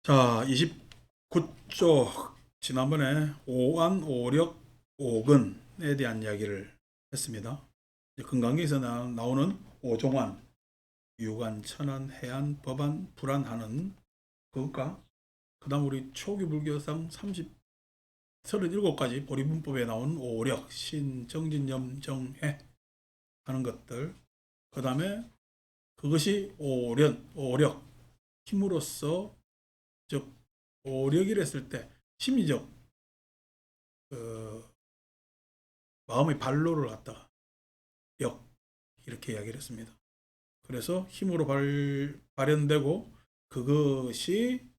자, 29쪽 지난번에 오안, 오력, 오근에 대한 이야기를 했습니다. 금강경에서 나오는 오종환, 유관, 천안, 해안, 법안, 불안하는 그것과 그 다음 우리 초기 불교상 37가지 보리문법에 나온 오력, 신, 정진, 염, 정해 하는 것들, 그 다음에 그것이 오력, 힘으로써 즉 오력이라 했을 때 심리적 그 마음의 발로를 갖다가 역 이렇게 이야기를 했습니다. 그래서 힘으로 발현되고 그것이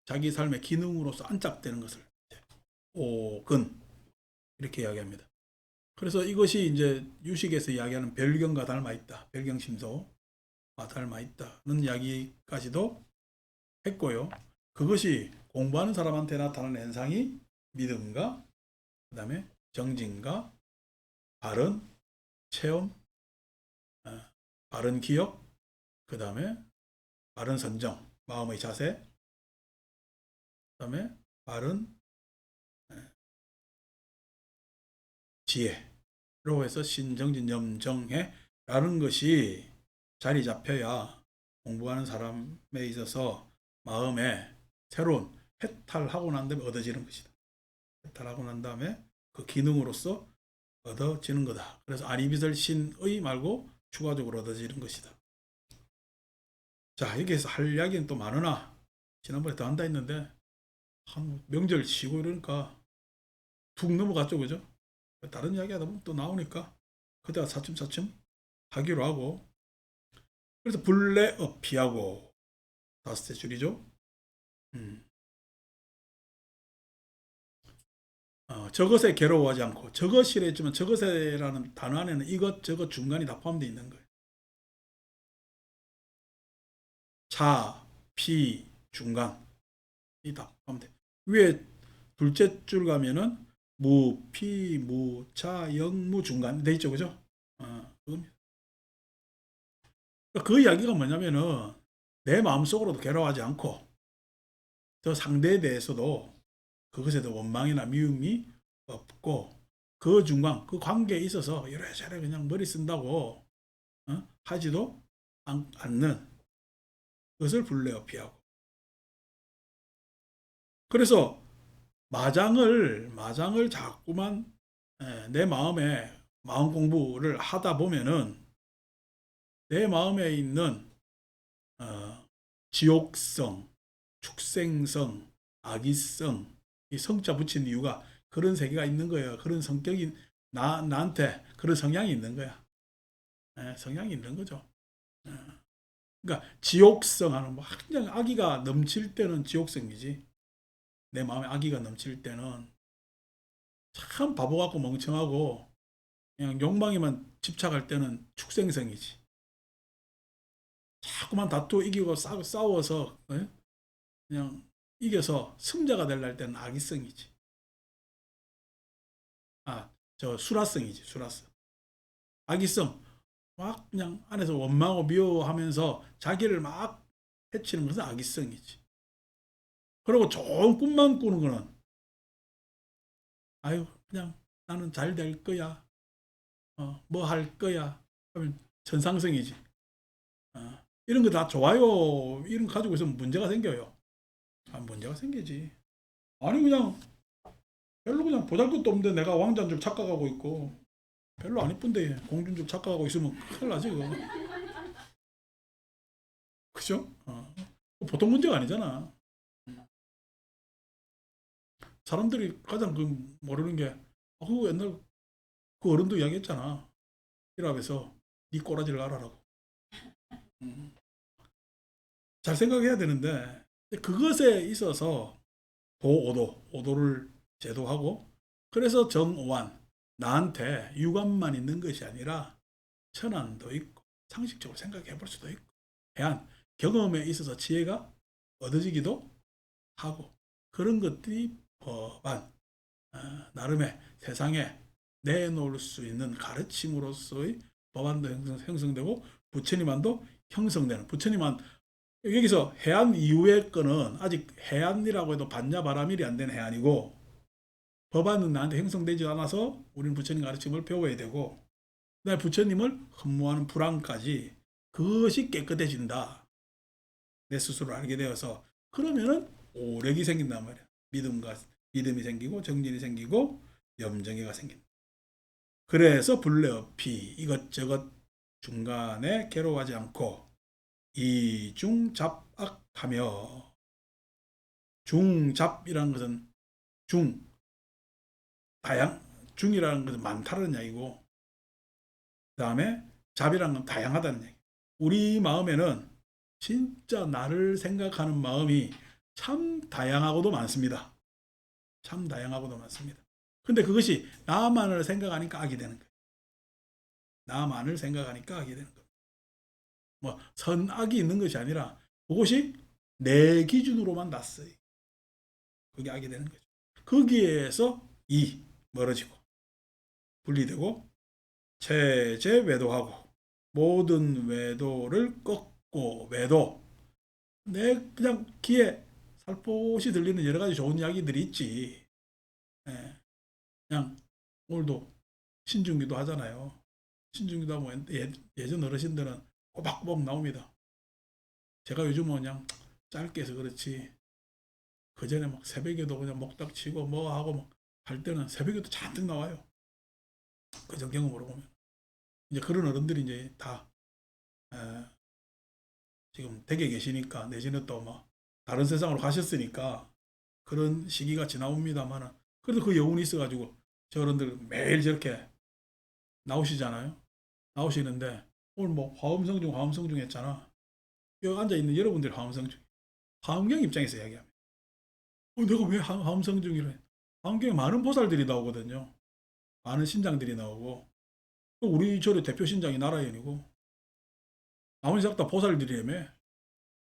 자기 삶의 기능으로서 안착되는 것을 오근 이렇게 이야기합니다. 그래서 이것이 이제 유식에서 이야기하는 별경과 닮아 있다. 별경심소와 닮아 있다는 이야기까지도 했고요. 그것이 공부하는 사람한테 나타나는 현상이 믿음과 그 다음에 정진과 바른 체험, 바른 기억, 그 다음에 바른 선정, 마음의 자세, 그 다음에 바른 지혜로 해서 신정진 염정해 라는 것이 자리 잡혀야 공부하는 사람에 있어서 마음에 새로운 해탈하고 난 다음에 얻어지는 것이다. 해탈하고 난 다음에 그 기능으로서 얻어지는 거다. 그래서 아니비설 신의 말고 추가적으로 얻어지는 것이다. 자, 여기에서 할 이야기는 또 많으나 지난번에 더 한다 했는데 한 명절 쉬고 이러니까 툭 넘어갔죠, 그죠? 다른 이야기 하다 보면 또 나오니까 그때가 차츰차츰 하기로 하고, 그래서 불례업피하고 다섯째 줄이죠. 저것에 괴로워하지 않고, 저것이라 했지만 저것에라는 단어 안에는 이것저것 중간이 다 포함되어 있는 거예요. 자, 피, 중간이 다 포함돼. 위에 둘째 줄 가면은 무, 피, 무, 자, 영, 무 중간 돼 있죠, 그죠? 그겁니다. 그 이야기가 뭐냐면은 내 마음속으로도 괴로워하지 않고 저 상대에 대해서도 그것에도 원망이나 미움이 없고 그 중간 그 관계에 있어서 이래저래 그냥 머리 쓴다고 하지도 않는 것을 불레어피하고, 그래서 마장을 자꾸만 내 마음에 마음 공부를 하다 보면은 내 마음에 있는 지옥성, 축생성, 악의성, 이 성자 붙인 이유가 그런 세계가 있는 거예요. 그런 성격이 나한테 그런 성향이 있는 거야. 성향이 있는 거죠. 그러니까 지옥성 하는 뭐 그냥 악의가 넘칠 때는 지옥성이지. 내 마음에 악의가 넘칠 때는 참 바보 같고 멍청하고 그냥 욕망에만 집착할 때는 축생성이지. 자꾸만 다투 이기고 싸워서 그냥 이겨서 승자가 될날 때는 악의성이지. 저 수라성이지, 수라성. 악의성. 막 그냥 안에서 원망하고 미워하면서 자기를 막 해치는 것은 악의성이지. 그리고 좋은 꿈만 꾸는 거는 아유 그냥 나는 잘 될 거야. 뭐 할 거야. 하면 천상성이지. 이런 거 다 좋아요. 이런 거 가지고 있으면 문제가 생겨요. 문제가 생기지. 아니 그냥 별로 그냥 보잘것도 없는데 내가 왕자인 줄 착각하고 있고 별로 안 이쁜데 공주인 줄 착각하고 있으면 큰일 나지 그거. 그죠? 보통 문제가 아니잖아. 사람들이 가장 그 모르는 게 그거 옛날 그 어른도 이야기했잖아. 일합에서 네 꼬라지를 알아라고. 음. 잘 생각해야 되는데 그것에 있어서 오도를 제도하고, 그래서 정오한 나한테 유관만 있는 것이 아니라 천안도 있고 상식적으로 생각해 볼 수도 있고 해안 경험에 있어서 지혜가 얻어지기도 하고, 그런 것들이 법안 나름의 세상에 내놓을 수 있는 가르침으로서의 법안도 형성되고 부처님안도 형성되는, 부처님안 여기서 해안 이후의 거는 아직 해안이라고 해도 반야 바라밀이 안 된 해안이고, 법안은 나한테 형성되지 않아서 우리는 부처님 가르침을 배워야 되고, 그다음에 부처님을 흠모하는 불안까지 그것이 깨끗해진다. 내 스스로 알게 되어서 그러면은 오력이 생긴단 말이야. 믿음이 생기고 정진이 생기고 염정이가 생긴다. 그래서 불레어피 이것저것 중간에 괴로워하지 않고 이중잡악하며, 중잡이라는 것은 중 다양 중이라는 것은 많다는 이야기고, 그 다음에 잡이라는 건 다양하다는 얘기. 우리 마음에는 진짜 나를 생각하는 마음이 참 다양하고도 많습니다. 참 다양하고도 많습니다. 근데 그것이 나만을 생각하니까 악이 되는 거예요. 나만을 생각하니까 악이 되는 거예요. 뭐 선악이 있는 것이 아니라 그것이 내 기준으로만 났어요. 그게 악이 되는 거죠. 거기에서 멀어지고 분리되고 체제 외도하고 모든 외도를 꺾고 외도, 내 그냥 귀에 살포시 들리는 여러 가지 좋은 이야기들이 있지. 예, 그냥 오늘도 신중기도 하잖아요. 신중기도 하고 예전 어르신들은 꼬박꼬박 나옵니다. 제가 요즘은 그냥 짧게 해서 그렇지 그전에 막 새벽에도 그냥 목닥 치고 뭐 하고 막 할 때는 새벽에도 잔뜩 나와요. 그전 경험으로 보면. 이제 그런 어른들이 이제 다 에, 지금 댁에 계시니까 내지는 또 뭐 다른 세상으로 가셨으니까 그런 시기가 지나옵니다만은 그래도 그 여운이 있어가지고 저 어른들 매일 저렇게 나오시잖아요. 나오시는데 오늘 뭐 화엄성중 했잖아. 여기 앉아있는 여러분들이 화엄성중. 화엄경 입장에서 이야기합니다. 내가 왜 화엄성중이래? 화엄경에 많은 보살들이 나오거든요. 많은 신장들이 나오고 우리 절의 대표 신장이 나라연이고 나머지 싹 다 보살들이라며.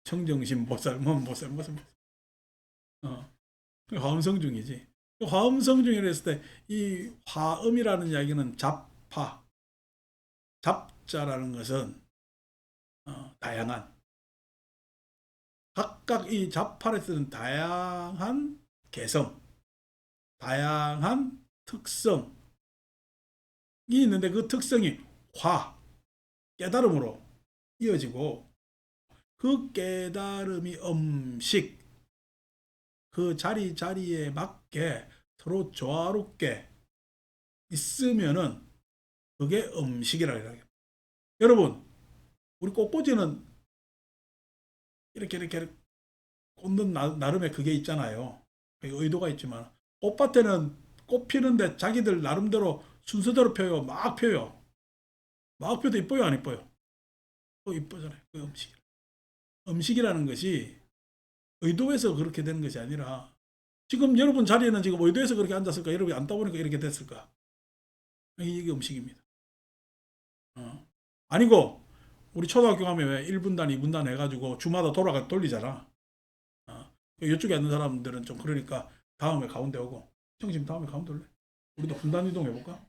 청정신 보살, 뭔 보살, 무슨 보살. 화엄성중이지. 화엄성중이라 했을 때 이 화엄이라는 이야기는 잡파, 잡자라는 것은 다양한, 각각 이 잡파를 쓰는 다양한 개성, 다양한 특성이 있는데 그 특성이 깨달음으로 이어지고 그 깨달음이 음식, 그 자리에 맞게 서로 조화롭게 있으면은 그게 음식이라고 해요. 여러분, 우리 꽃꽂이는 이렇게 꽂는 나름의 그게 있잖아요. 의도가 있지만 꽃밭에는 꽃 피는데 자기들 나름대로 순서대로 펴요. 막 펴요. 막 펴도 이뻐요, 안 이뻐요? 이뻐잖아요. 그 음식이라는 것이 의도해서 그렇게 되는 것이 아니라 지금 여러분 자리에는 지금 의도해서 그렇게 앉았을까? 여러분이 앉다 보니까 이렇게 됐을까? 이게 음식입니다. 아니고 우리 초등학교 가면 왜 1분단, 2분단 해가지고 주마다 돌리잖아. 이쪽에 앉는 사람들은 좀 그러니까 다음에 가운데 오고, 형 지금 다음에 가운데 올래? 우리도 분단 이동 해볼까?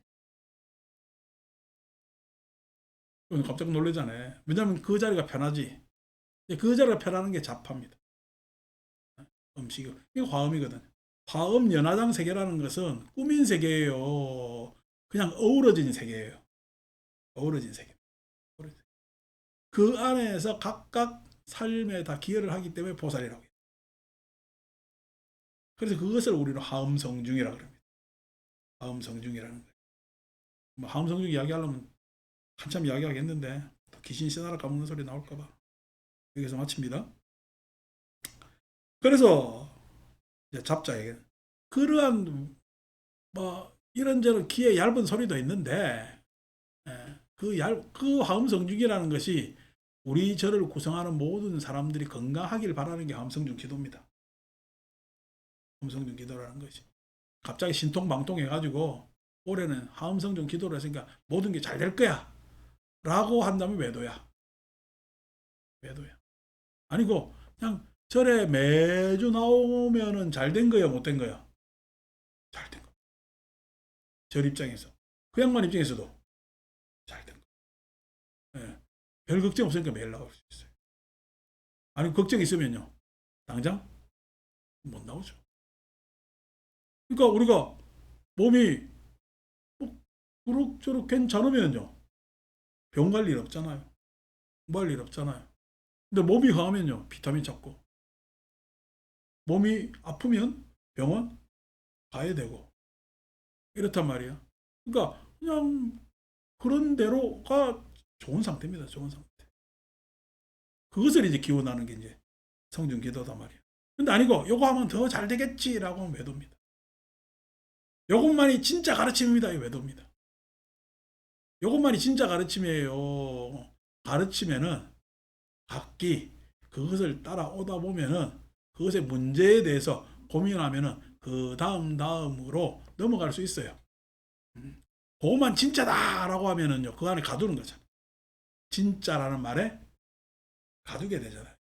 갑자기 놀래잖아요. 왜냐면 그 자리가 편하지. 그 자리가 편하는 게 잡합니다. 음식이. 이게 화음이거든. 화음 연화장 세계라는 것은 꾸민 세계예요. 그냥 어우러진 세계예요. 어우러진 세계. 그 안에서 각각 삶에 다 기여를 하기 때문에 보살이라고 해요. 그래서 그것을 우리는 화음성중이라고 합니다. 화음성중이라는 거예요. 뭐 화음성중 이야기하려면 한참 이야기하겠는데 귀신 씨나라 까먹는 소리 나올까봐 여기서 마칩니다. 그래서 이제 잡자에게 그러한 뭐 이런저런 귀에 얇은 소리도 있는데, 그 화음성중이라는 것이 우리 절을 구성하는 모든 사람들이 건강하길 바라는 게 화음성중 기도입니다. 화음성중 기도라는 것이. 갑자기 신통방통 해가지고 올해는 화음성중 기도를 했으니까 모든 게 잘 될 거야 라고 한다면 외도야. 외도야. 아니고 그냥 절에 매주 나오면은 잘 된 거야, 못 된 거야? 잘 된 거. 절 입장에서. 그 양반 입장에서도 잘 된 거. 예. 별 걱정 없으니까 매일 나올 수 있어요. 아니 걱정이 있으면요. 당장 못 나오죠. 그러니까 우리가 몸이 뭐 그럭저럭 괜찮으면요. 병 갈 일 없잖아요. 뭐 할 일 없잖아요. 근데 몸이 강하면요. 비타민 찾고. 몸이 아프면 병원 가야 되고. 이렇단 말이야. 그러니까 그냥 그런 대로가 좋은 상태입니다. 좋은 상태. 그것을 이제 기원하는 게 이제 성중 기도단 말이야. 근데 아니고 요거 하면 더 잘 되겠지라고 하면 외도입니다. 요것만이 진짜 가르침입니다. 이 외도입니다. 요것만이 진짜 가르침이에요. 가르치면은 각기 그것을 따라오다 보면은 그것의 문제에 대해서 고민하면은 그 다음으로 넘어갈 수 있어요. 그것만 진짜다라고 하면은요 그 안에 가두는 거잖아요. 진짜라는 말에 가두게 되잖아요.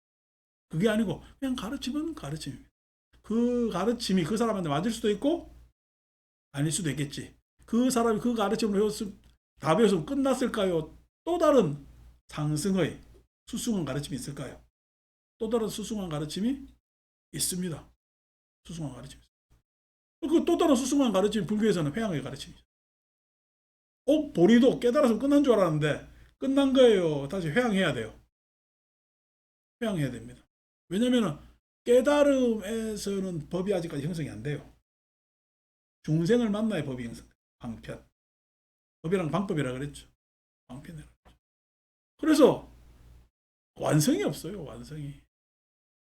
그게 아니고 그냥 가르치면 가르침입니다. 그 가르침이 그 사람한테 맞을 수도 있고 아닐 수도 있겠지. 그 사람이 그 가르침을 배웠으면 다 배웠으면 끝났을까요? 또 다른 상승의 수승한 가르침이 있을까요? 또 다른 수승한 가르침이 있습니다. 수승한 가르침이. 그 또 다른 수승한 가르침이 불교에서는 회양의 가르침이죠. 보리도 깨달아서 끝난 줄 알았는데 끝난 거예요. 다시 회양해야 돼요. 회양해야 됩니다. 왜냐하면 깨달음에서는 법이 아직까지 형성이 안 돼요. 중생을 만나야 법이 형성. 방편. 법이랑 방법이라 그랬죠. 방편이라. 그래서 완성이 없어요.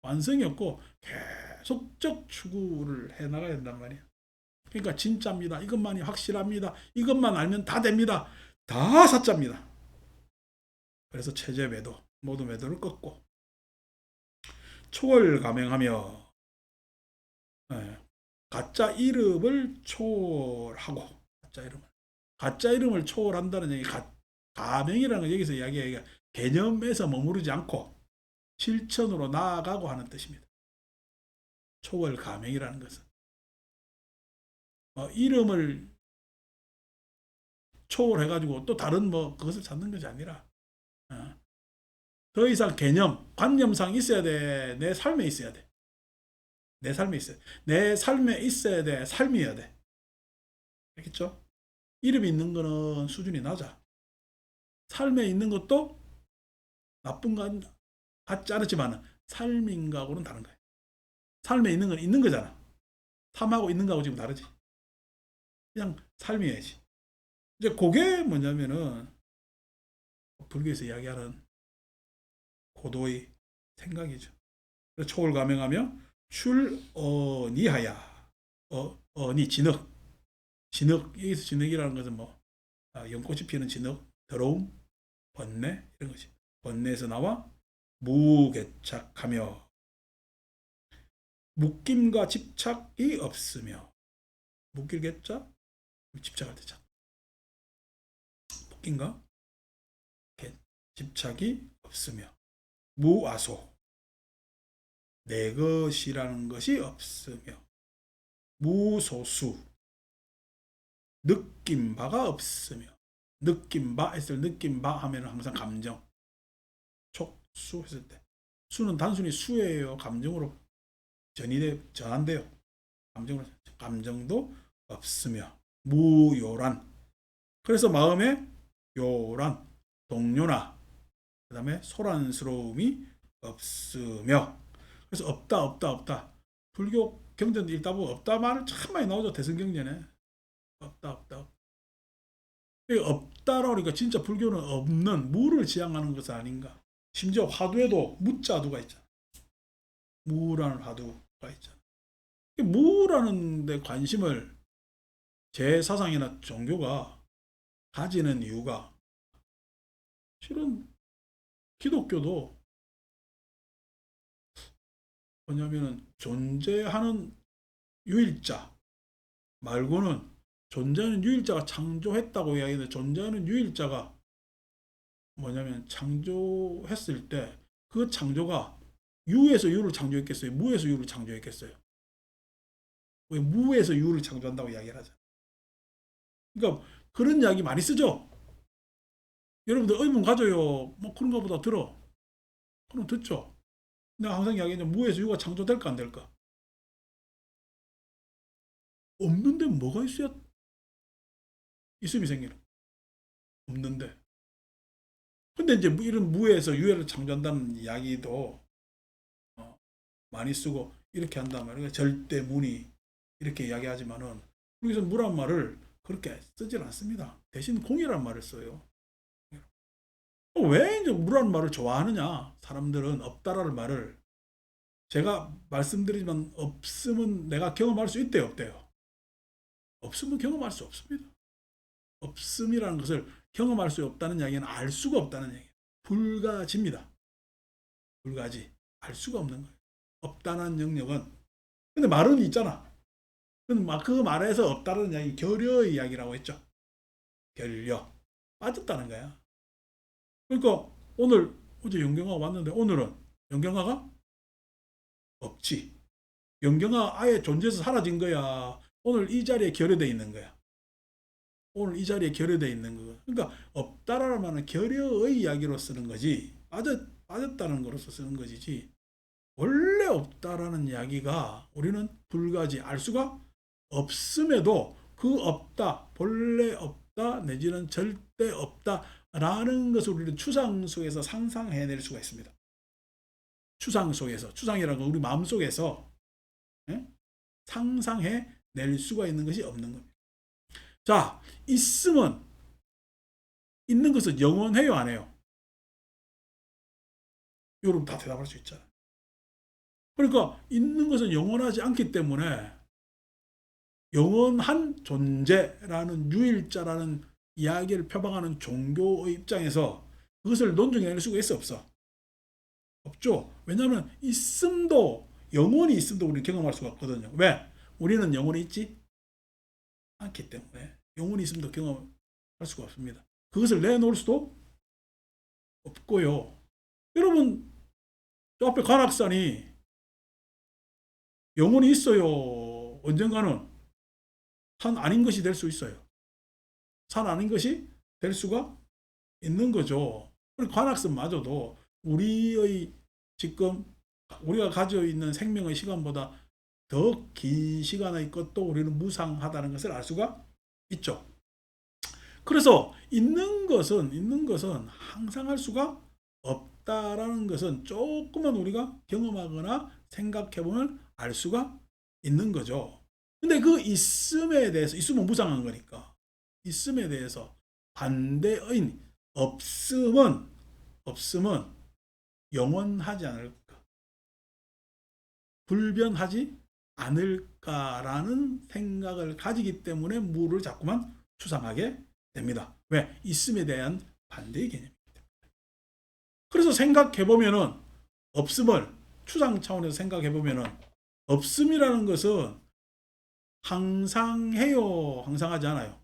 완성이 없고 계속적 추구를 해나가야 된단 말이에요. 그러니까 진짜입니다. 이것만이 확실합니다. 이것만 알면 다 됩니다. 다 사짜입니다. 그래서 체제 매도, 모두 매도를 꺾고 초월 감행하며 가짜 이름을 초월하고 가짜 이름을 초월한다는 얘기 가명이라는 건 여기서 이야기가 개념에서 머무르지 않고 실천으로 나아가고 하는 뜻입니다. 초월 가명이라는 것은 이름을 초월해가지고 또 다른 그것을 찾는 것이 아니라 더 이상 개념, 관념상 있어야 돼. 내 삶에 있어야 돼. 내 삶에 있어야 돼. 내 삶에 있어야 돼. 삶이어야 돼. 알겠죠? 이름이 있는 거는 수준이 낮아. 삶에 있는 것도 나쁜 건 같지 않지만 삶인 거하고는 다른 거야. 삶에 있는 건 있는 거잖아. 삶하고 있는 거하고 지금 다르지. 그냥 삶이어야지. 이제 그게 뭐냐면은 불교에서 이야기하는 고도의 생각이죠. 그래서 초월 감행하며 출어니하야. 어니 진흙. 여기서 진흙이라는 것은 연꽃이 피는 진흙, 더러움, 번뇌 이런 것이. 번뇌에서 나와 무개착하며 묶임과 집착이 없으며 묶일겠자 집착할 때 착. 묶임과 집착이 없으며 무아소 내 것이라는 것이 없으며 무소수 느낀 바가 없으며 느낀 바 했을 때 느낀 바 하면 항상 감정 촉수 했을 때 수는 단순히 수예요. 감정으로 전환돼요. 감정도 없으며 무요란 그래서 마음에 요란 동요나 그 다음에 소란스러움이 없으며 그래서 없다 불교 경전도 읽다 보면 없다 말을 참 많이 나오죠. 대승경전에 없다 없다라고 하니까 진짜 불교는 없는 무를 지향하는 것은 아닌가. 심지어 화두에도 무자두가 있잖아. 무라는 화두가 있잖아. 무라는 데 관심을 제 사상이나 종교가 가지는 이유가 실은 기독교도 뭐냐면은 존재하는 유일자 말고는 존재하는 유일자가 창조했다고 이야기하는데 존재하는 유일자가 뭐냐면 창조했을 때 그 창조가 유에서 유를 창조했겠어요? 무에서 유를 창조했겠어요? 왜 무에서 유를 창조한다고 이야기를 하죠? 그러니까 그런 이야기 많이 쓰죠? 여러분들 의문 가져요. 그런가 보다 들어. 그럼 듣죠? 내가 항상 이야기하는 무에서 유가 창조될까 안 될까? 없는데 뭐가 있어야 있음이 생기는? 없는데. 근데 이제 이런 무에서 유해를 창조한다는 이야기도 많이 쓰고 이렇게 한단 말이에요. 절대무니 이렇게 이야기하지만은 여기서 무란 말을 그렇게 쓰질 않습니다. 대신 공이란 말을 써요. 왜 이제 무라는 말을 좋아하느냐? 사람들은 없다라는 말을 제가 말씀드리지만 없으면 내가 경험할 수 있대요, 없대요? 없으면 경험할 수 없습니다. 없음이라는 것을 경험할 수 없다는 이야기는 알 수가 없다는 얘기예요. 불가지입니다. 불가지. 알 수가 없는 거예요. 없다는 영역은. 근데 말은 있잖아. 그 말에서 없다는 이야기, 결여의 이야기라고 했죠. 결여. 빠졌다는 거야. 그러니까 오늘 어제 영경아가 왔는데 오늘은 영경아가 없지. 영경아 아예 존재에서 사라진 거야. 오늘 이 자리에 결여되어 있는 거야. 오늘 이 자리에 결여되어 있는 거야. 그러니까 없다라는 말은 결여의 이야기로 쓰는 거지. 빠졌다는 거로서 쓰는 것이지. 원래 없다라는 이야기가 우리는 불가지 알 수가 없음에도 그 없다, 본래 없다, 내지는 절대 없다라는 것을 우리는 추상 속에서 상상해낼 수가 있습니다. 추상 속에서, 추상이라는 건 우리 마음속에서 상상해낼 수가 있는 것이 없는 겁니다. 자, 있음은, 있는 것은 영원해요, 안 해요? 여러분 다 대답할 수 있잖아요. 그러니까 있는 것은 영원하지 않기 때문에 영원한 존재라는 유일자라는 이야기를 표방하는 종교의 입장에서 그것을 논증해낼 수가 있어, 없어? 없죠. 왜냐하면 있음도, 영원히 있음도 우리는 경험할 수가 없거든요. 왜? 우리는 영원히 있지 않기 때문에 영원히 있음도 경험할 수가 없습니다. 그것을 내놓을 수도 없고요. 여러분, 저 앞에 관악산이 영원히 있어요? 언젠가는 산 아닌 것이 될 수 있어요. 산 아닌 것이 될 수가 있는 거죠. 관악산마저도 우리의 지금 우리가 가지고 있는 생명의 시간보다 더 긴 시간의 것도 우리는 무상하다는 것을 알 수가 있죠. 그래서 있는 것은 항상 할 수가 없다라는 것은 조금만 우리가 경험하거나 생각해보면 알 수가 있는 거죠. 근데 그 있음에 대해서, 있음은 무상한 거니까, 있음에 대해서 반대의 없음은 영원하지 않을까, 불변하지 않을까라는 생각을 가지기 때문에 무를 자꾸만 추상하게 됩니다. 왜? 있음에 대한 반대의 개념이기 때문에. 그래서 생각해보면은 없음을 추상 차원에서 생각해보면은 없음이라는 것은 항상 해요, 항상 하지 않아요?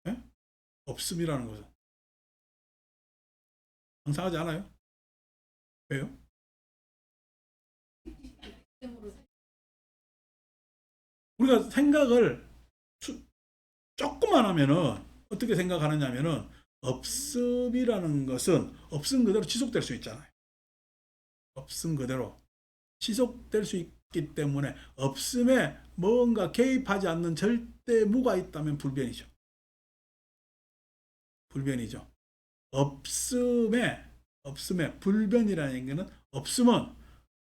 네? 없음이라는 것은 항상 하지 않아요? 왜요? 우리가 생각을 조금만 하면은 어떻게 생각하느냐면은 없음이라는 것은 없음 그대로 지속될 수 있잖아요. 없음 그대로 지속될 수 있기 때문에 없음에 뭔가 개입하지 않는 절대 무가 있다면 불변이죠. 불변이죠. 없음에 불변이라는 얘기는 없음은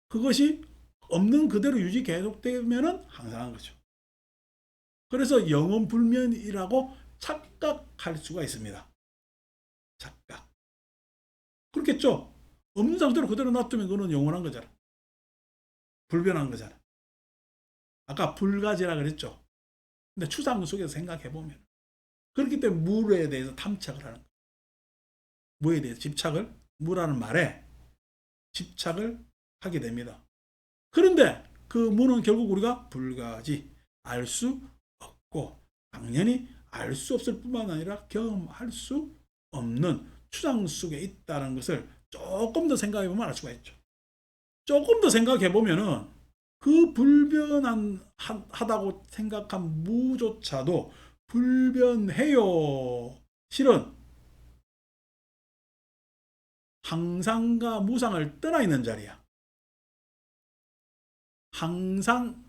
그것이 없는 그대로 유지 계속되면은 항상한 거죠. 그래서 영원불면이라고 착각할 수가 있습니다. 착각. 그렇겠죠? 없는 상태로 그대로 놔두면 그거는 영원한 거잖아. 불변한 거잖아. 아까 불가지라 그랬죠? 근데 추상 속에서 생각해보면. 그렇기 때문에 물에 대해서 탐착을 하는 거예요. 무에 대해서 집착을, 무라는 말에 집착을 하게 됩니다. 그런데 그 무는 결국 우리가 불가지, 알 수 없고, 당연히 알 수 없을 뿐만 아니라 경험할 수 없는 추상 속에 있다는 것을 조금 더 생각해 보면 알 수가 있죠. 조금 더 생각해 보면은 그 불변하다고 생각한 무조차도 불변해요. 실은 항상과 무상을 떠나 있는 자리야. 항상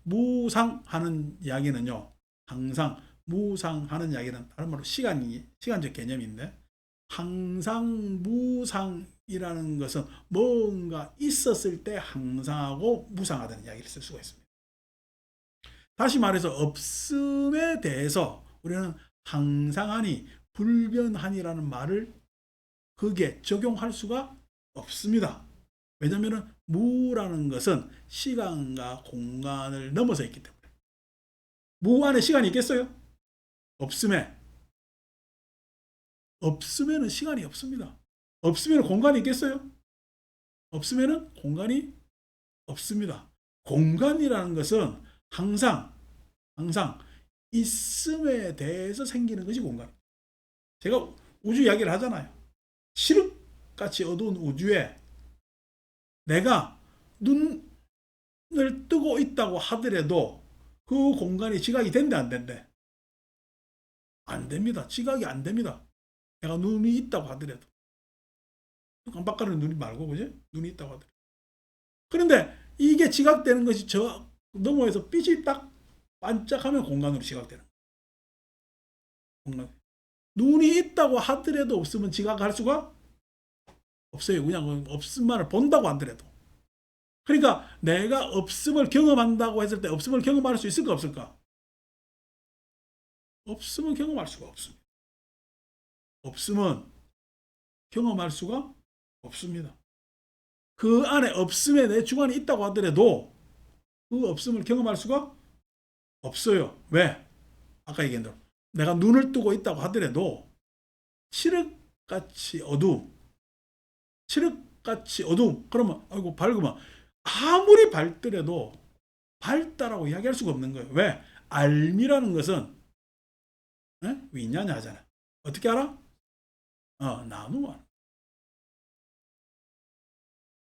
무상하는 이야기는요. 항상 무상하는 이야기는 다른 말로 시간적 개념인데, 항상 무상이라는 것은 뭔가 있었을 때 항상하고 무상하다는 이야기를 쓸 수가 있습니다. 다시 말해서 없음에 대해서 우리는 항상하니 불변하니라는 말을 거기에 적용할 수가 없습니다. 왜냐하면 무라는 것은 시간과 공간을 넘어서 있기 때문에. 무 안에 시간이 있겠어요? 없으면은 시간이 없습니다. 없으면 공간이 있겠어요? 없으면은 공간이 없습니다. 공간이라는 것은 항상 있음에 대해서 생기는 것이 공간. 제가 우주 이야기를 하잖아요. 칠흑같이 어두운 우주에 내가 눈을 뜨고 있다고 하더라도 그 공간이 지각이 된대 안 된대? 안 됩니다. 지각이 안 됩니다. 내가 눈이 있다고 하더라도. 깜빡거리는 눈이 말고, 그지? 눈이 있다고 하더라도. 그런데 이게 지각되는 것이 저 너머에서 빛이 딱 반짝하면 공간으로 지각되는 공간. 눈이 있다고 하더라도 없으면 지각할 수가 없어요. 그냥 없음만을 본다고 하더라도. 그러니까 내가 없음을 경험한다고 했을 때 없음을 경험할 수 있을까 없을까? 없음은 경험할 수가 없습니다. 없음은 경험할 수가 없습니다. 그 안에 없음에 내 주관이 있다고 하더라도 그 없음을 경험할 수가 없어요. 왜? 아까 얘기한 대로 내가 눈을 뜨고 있다고 하더라도 칠흑같이 어두움, 그러면 아이고 밝으면 아무리 밝더라도 밝다라고 이야기할 수가 없는 거예요. 왜? 알미라는 것은 위냐냐 하잖아. 어떻게 알아? 나누어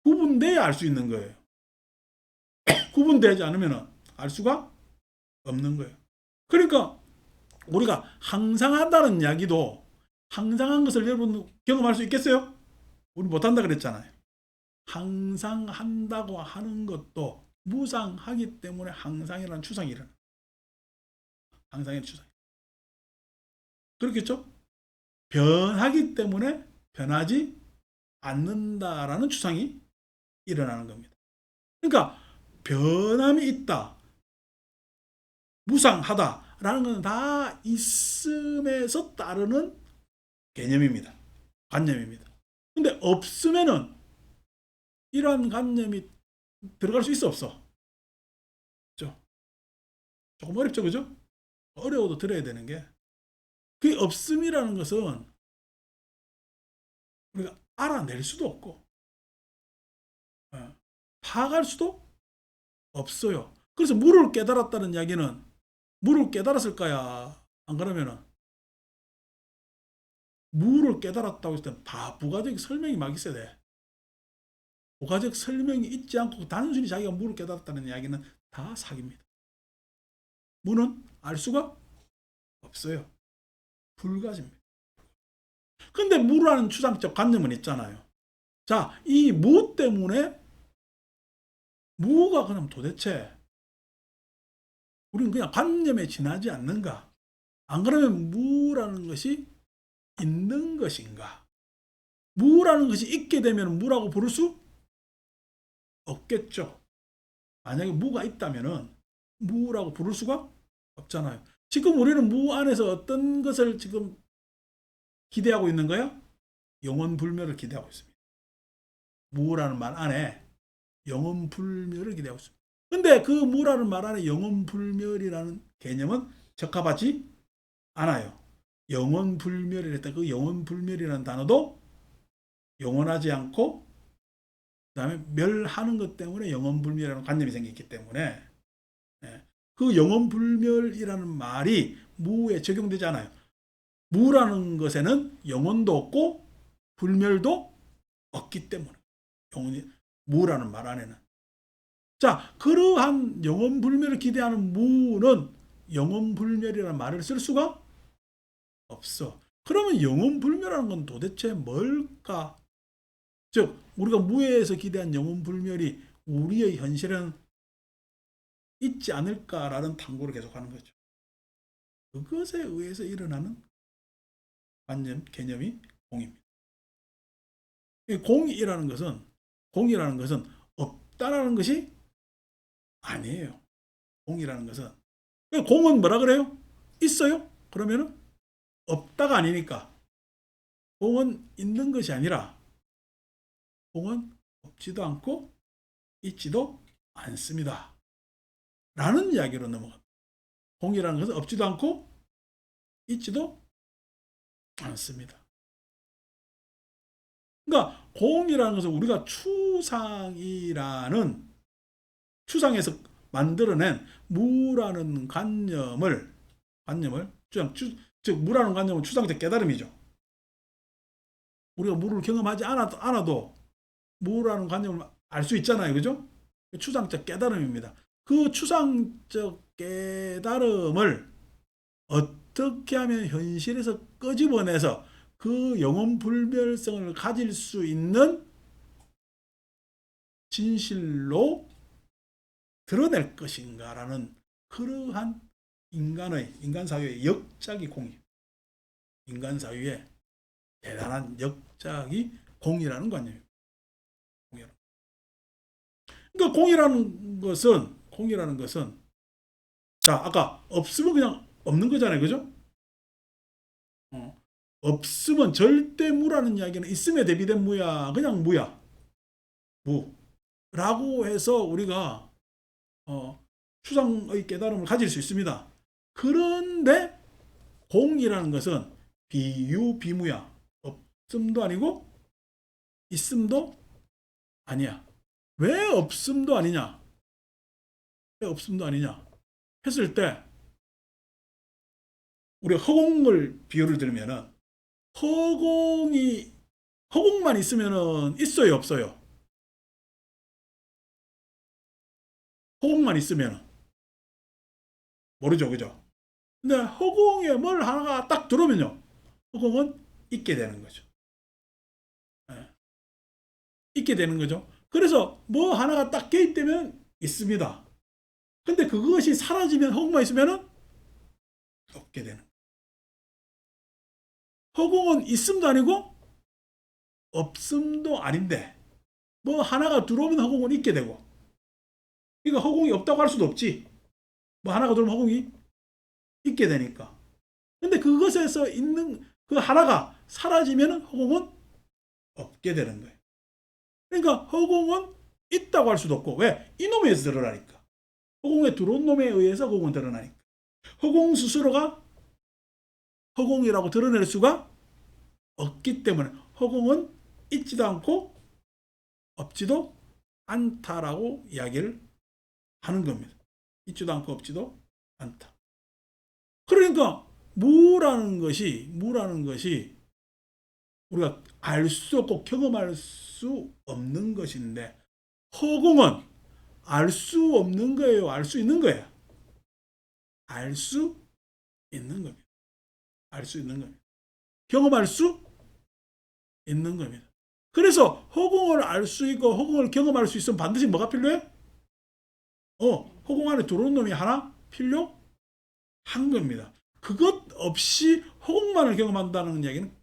구분돼야 알 수 있는 거예요. 구분되지 않으면 알 수가 없는 거예요. 그러니까 우리가 항상하다는 이야기도 항상한 것을 여러분 경험할 수 있겠어요? 우리 못한다 그랬잖아요. 항상 한다고 하는 것도 무상하기 때문에 항상이라는 추상이 일어나. 항상의 추상. 그렇겠죠? 변하기 때문에 변하지 않는다라는 추상이 일어나는 겁니다. 그러니까 변함이 있다, 무상하다라는 것은 다 있음에서 따르는 개념입니다. 관념입니다. 근데 없으면은 이러한 관념이 들어갈 수 있어 없어? 그렇죠? 조금 어렵죠, 그죠? 어려워도 들어야 되는 게, 그 없음이라는 것은 우리가 알아낼 수도 없고 파악할 수도 없어요. 그래서 무를 깨달았다는 이야기는 무를 깨달았을 거야. 안 그러면은 무를 깨달았다고 했을 때 부가적 설명이 막 있어야 돼. 부가적 설명이 있지 않고 단순히 자기가 무를 깨달았다는 이야기는 다 사기입니다. 무는 알 수가 없어요. 불가지입니다. 근데 무라는 추상적 관념은 있잖아요. 자, 이 무 때문에 무가 그럼 도대체 우리는 그냥 관념에 지나지 않는가? 안 그러면 무라는 것이 있는 것인가? 무라는 것이 있게 되면 무라고 부를 수 없겠죠. 만약에 무가 있다면 무라고 부를 수가 없잖아요. 지금 우리는 무 안에서 어떤 것을 지금 기대하고 있는 거야? 영원불멸을 기대하고 있습니다. 무라는 말 안에 영원불멸을 기대하고 있습니다. 근데 그 무라는 말 안에 영원불멸이라는 개념은 적합하지 않아요. 영원불멸이랄 때 그 영원불멸이라는 단어도 영원하지 않고 그다음에 멸하는 것 때문에 영원불멸이라는 관념이 생겼기 때문에 그 영원불멸이라는 말이 무에 적용되지 않아요. 무라는 것에는 영원도 없고 불멸도 없기 때문에 영원히 무라는 말 안에는. 자, 그러한 영원불멸을 기대하는 무는 영원불멸이라는 말을 쓸 수가 없어. 그러면 영원불멸이라는 건 도대체 뭘까? 즉 우리가 무에서 기대한 영혼불멸이 우리의 현실은 있지 않을까라는 탐구를 계속하는 거죠. 그것에 의해서 일어나는 관념, 개념이 공입니다. 이 공이라는 것은 없다라는 것이 아니에요. 공이라는 것은. 공은 뭐라 그래요? 있어요? 그러면은 없다가 아니니까. 공은 있는 것이 아니라 공은 없지도 않고 있지도 않습니다. 라는 이야기로 넘어갑니다. 공이라는 것은 없지도 않고 있지도 않습니다. 그러니까 공이라는 것은 우리가 추상에서 만들어낸 무라는 관념을 즉 무라는 관념은 추상적 깨달음이죠. 우리가 무를 경험하지 않아도 무라는 관념을 알 수 있잖아요. 그죠? 추상적 깨달음입니다. 그 추상적 깨달음을 어떻게 하면 현실에서 끄집어내서 그 영혼불멸성을 가질 수 있는 진실로 드러낼 것인가라는 그러한 인간 사회의 역작이 공이에요. 인간 사회의 대단한 역작이 공이라는 관념입니다. 그러니까 공이라는 것은 자, 아까 없으면 그냥 없는 거잖아요. 그죠? 없으면 절대 무라는 이야기는 있음에 대비된 무야. 그냥 무야. 무라고 해서 우리가 추상의 깨달음을 가질 수 있습니다. 그런데 공이라는 것은 비유비무야. 없음도 아니고 있음도 아니야. 왜 없음도 아니냐? 왜 없음도 아니냐? 했을 때 우리가 허공을 비유를 들면은 허공만 있으면은 있어요, 없어요? 허공만 있으면은 모르죠, 그죠? 근데 허공에 뭘 하나가 딱 들어오면요, 허공은 있게 되는 거죠. 네. 있게 되는 거죠. 그래서 뭐 하나가 딱 개입되면 있습니다. 근데 그것이 사라지면 허공만 있으면은 없게 되는 거예요. 허공은 있음도 아니고 없음도 아닌데 뭐 하나가 들어오면 허공은 있게 되고, 그러니까 허공이 없다고 할 수도 없지. 뭐 하나가 들어오면 허공이 있게 되니까. 근데 그것에서 있는 그 하나가 사라지면 허공은 없게 되는 거예요. 그러니까 허공은 있다고 할 수도 없고, 왜? 이놈에서 드러나니까. 허공에 들어온 놈에 의해서 허공은 드러나니까. 허공 스스로가 허공이라고 드러낼 수가 없기 때문에 허공은 있지도 않고 없지도 않다라고 이야기를 하는 겁니다. 있지도 않고 없지도 않다. 그러니까 무라는 것이 우리가 알 수 없고 경험할 수 없는 것인데, 허공은 알 수 없는 거예요, 알 수 있는 거예요? 알 수 있는 겁니다. 알 수 있는 겁니다. 경험할 수 있는 겁니다. 그래서 허공을 알 수 있고 허공을 경험할 수 있으면 반드시 뭐가 필요해? 허공 안에 들어오는 놈이 하나 필요한 겁니다. 그것 없이 허공만을 경험한다는 이야기는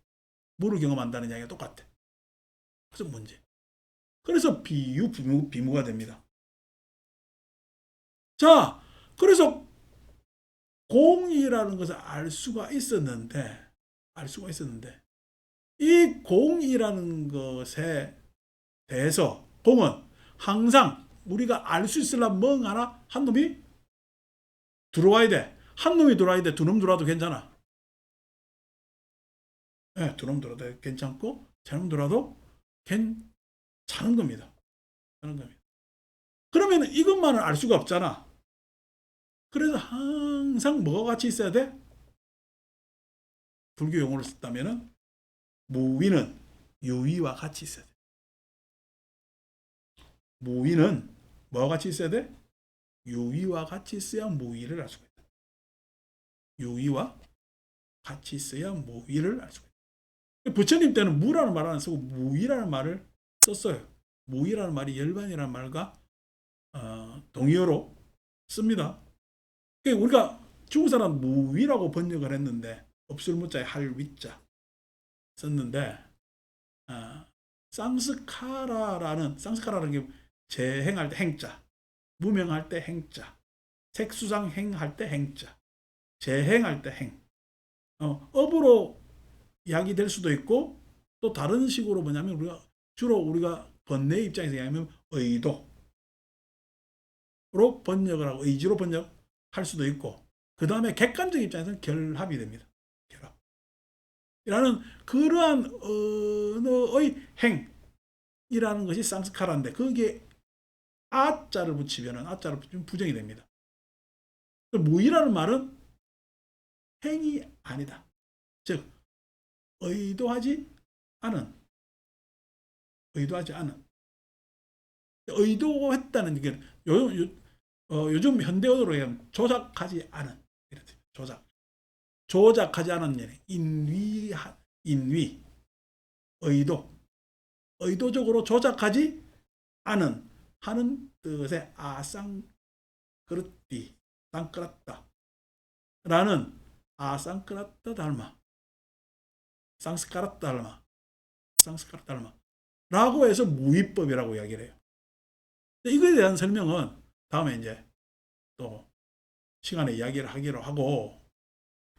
뭐를 경험한다는 이야기가 똑같아. 그래서 문제. 그래서 비무가 됩니다. 자, 그래서 공이라는 것을 알 수가 있었는데 이 공이라는 것에 대해서 공은 항상 우리가 알 수 있으려면 멍 하나 한 놈이 들어와야 돼. 한 놈이 들어와야 돼. 두 놈 들어와도 괜찮아. 네, 두 놈 들어와도 괜찮고 세 놈 들어와도 괜찮은 겁니다. 그러면 이것만은 알 수가 없잖아. 그래서 항상 뭐가 같이 있어야 돼? 불교 용어를 썼다면은 무위는 유위와 같이 있어야 돼. 무위는 뭐와 같이 있어야 돼? 유위와 같이 있어야 무위를 알 수가 있다. 유위와 같이 있어야 무위를 알 수가 있다. 부처님 때는 무라는 말 안 쓰고 무위라는 말을 썼어요. 무의라는 말이 열반이라는 말과 동의어로 씁니다. 그러니까 우리가 중국 사람 무위라고 번역을 했는데 없을 무자에 할 위자 썼는데 상스카라라는 게 재행할 때 행자, 무명할 때 행자, 색수상행할 때 행자, 재행할 때 행. 업으로 이야기될 수도 있고 또 다른 식으로 뭐냐면 우리가 번뇌 입장에서 이야기하면 의도로 번역을 하고 의지로 번역할 수도 있고 그 다음에 객관적 입장에서는 결합이 됩니다. 결합. 라는 그러한 언어의 행이라는 것이 상스카라인데 거기에 아자를 붙이면 부정이 됩니다. 무의라는 말은 행이 아니다. 즉 의도하지 않은 의도했다는 게 요즘 현대어로 얘기하면 조작하지 않은 조작하지 않은 인위 의도적으로 조작하지 않은 하는 뜻의 아상크르띠 쌍크라따 라는 아상크라따 달마 상스카라따 달마 라고 해서 무위법이라고 이야기를 해요. 이거에 대한 설명은 다음에 이제 또 시간에 이야기를 하기로 하고,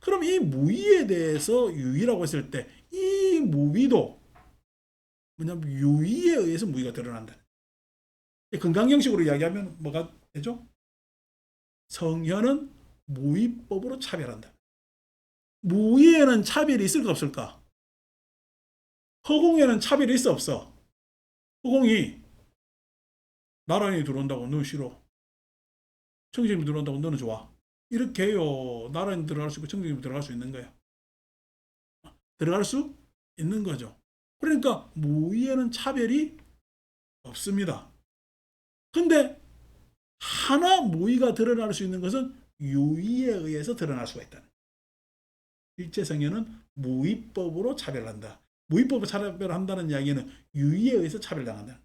그럼 이 무위에 대해서 유위라고 했을 때 이 무위도 뭐냐면 유위에 의해서 무위가 드러난다. 건강형식으로 이야기하면 뭐가 되죠? 성현은 무위법으로 차별한다. 무위에는 차별이 있을까 없을까? 허공에는 차별이 있어 없어? 허공이 나란히 들어온다고 너는 싫어. 청진이 들어온다고 너는 좋아. 이렇게 해요. 나란히 들어갈 수 있고 청진이 들어갈 수 있는 거야. 들어갈 수 있는 거죠. 그러니까 무위에는 차별이 없습니다. 근데 하나 무위가 드러날 수 있는 것은 유위에 의해서 드러날 수가 있다. 일체성현은 무위법으로 차별한다. 무위법으로 차별한다는 이야기는 유위에 의해서 차별당한다.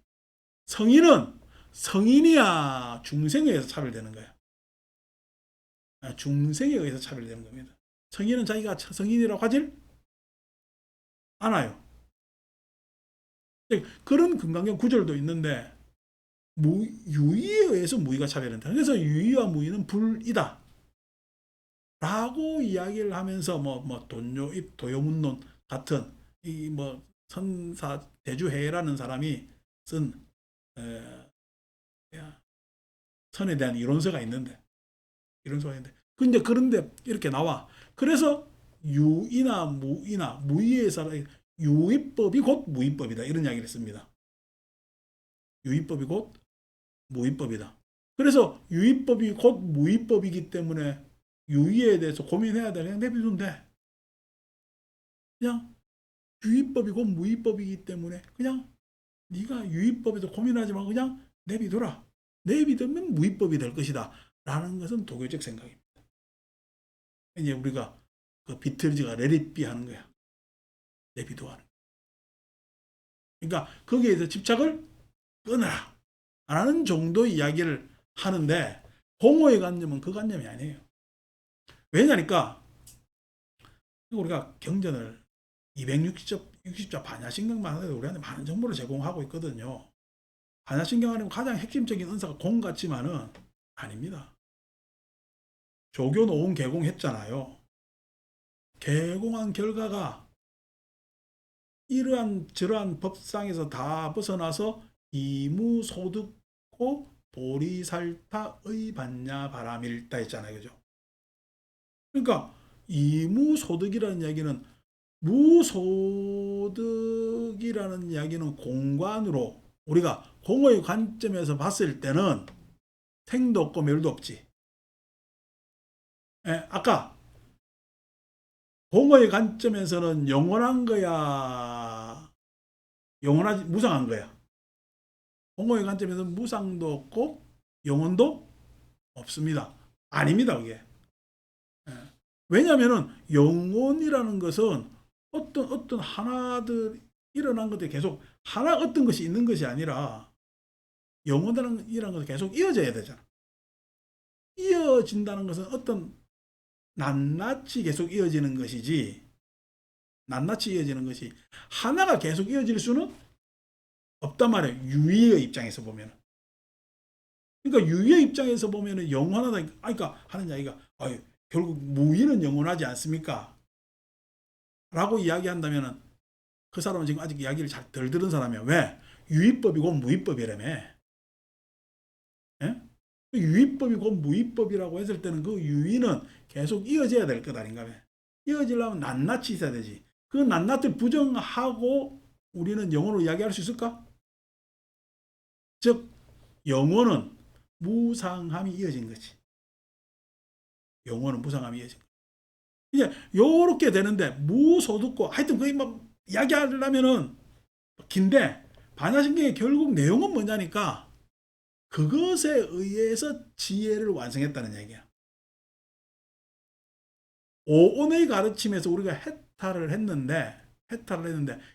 성인은 성인이야 중생에 의해서 차별되는 거야. 중생에 의해서 차별되는 겁니다. 성인은 자기가 성인이라고 하질 않아요. 그런 금강경 구절도 있는데 유의에 의해서 무의가 차별된다. 그래서 유의와 무의는 불이다 라고 이야기를 하면서 돈요입 도요문론 같은 이 선사 대주해라는 사람이 쓴 선에 대한 이론서가 있는데 근데 그런데 이렇게 나와. 그래서 유의나 무의에서 유의법이 곧 무의법이다 이런 이야기를 했습니다. 유의법이 곧 무의법이다. 그래서 유의법이 곧 무의법이기 때문에 유의에 대해서 고민해야 돼. 그냥 내비두면 돼. 그냥 유의법이 곧 무의법이기 때문에 그냥 네가 유의법에서 고민하지 말고 그냥 내비둬라. 내비두면 무의법이 될 것이다 라는 것은 도교적 생각입니다. 이제 우리가 그 비틀즈가 레릿비 하는 거야. 내비둬 하는 거야. 그러니까 거기에 대해서 집착을 끊어라 라는 정도의 이야기를 하는데 공허의 관념은 그 관념이 아니에요. 왜냐니까 우리가 경전을 260자 반야신경만 해도 우리한테 많은 정보를 제공하고 있거든요. 반야신경 안에 가장 핵심적인 은사가 공 같지만은 아닙니다. 조교 노은 개공했잖아요. 개공한 결과가 이러한 저러한 법상에서 다 벗어나서 이무소득고 보리살타의 반야 바람일다 했잖아요. 그죠? 그러니까 이무소득이라는 이야기는 무소득이라는 이야기는 공관으로 우리가 공의 관점에서 봤을 때는 생도 없고 멸도 없지. 아까 공의 관점에서는 영원한 거야, 영원하지 무상한 거야. 공의 관점에서는 무상도 없고 영원도 없습니다. 아닙니다, 그게. 왜냐하면 영혼이라는 것은 어떤 하나들이 일어난 것들이 계속 하나 어떤 것이 있는 것이 아니라 영혼이라는 것은 계속 이어져야 되잖아. 이어진다는 것은 어떤 낱낱이 계속 이어지는 것이지, 낱낱이 이어지는 것이 하나가 계속 이어질 수는 없단 말이에요. 유의의 입장에서 보면. 그러니까 유의의 입장에서 보면 영원하다. 그러니까 하는 이야기가 결국 무의는 영원하지 않습니까? 라고 이야기한다면 그 사람은 지금 아직 이야기를 잘 덜 들은 사람이야. 왜? 유의법이고 무의법이라며. 예? 유의법이고 무의법이라고 했을 때는 그 유의는 계속 이어져야 될 것 아닌가. 이어지려면 낱낱이 있어야 되지. 그 낱낱을 부정하고 우리는 영혼으로 이야기할 수 있을까? 즉 영혼은 무상함이 이어진 거지. 영혼은 무상함이 이어진 거지. 이제 요렇게 되는데 무소득고 하여튼 거의 뭐 이야기하려면은 긴데 반야신경의 결국 내용은 뭐냐니까 그것에 의해서 지혜를 완성했다는 얘기야. 오온의 가르침에서 우리가 해탈을 했는데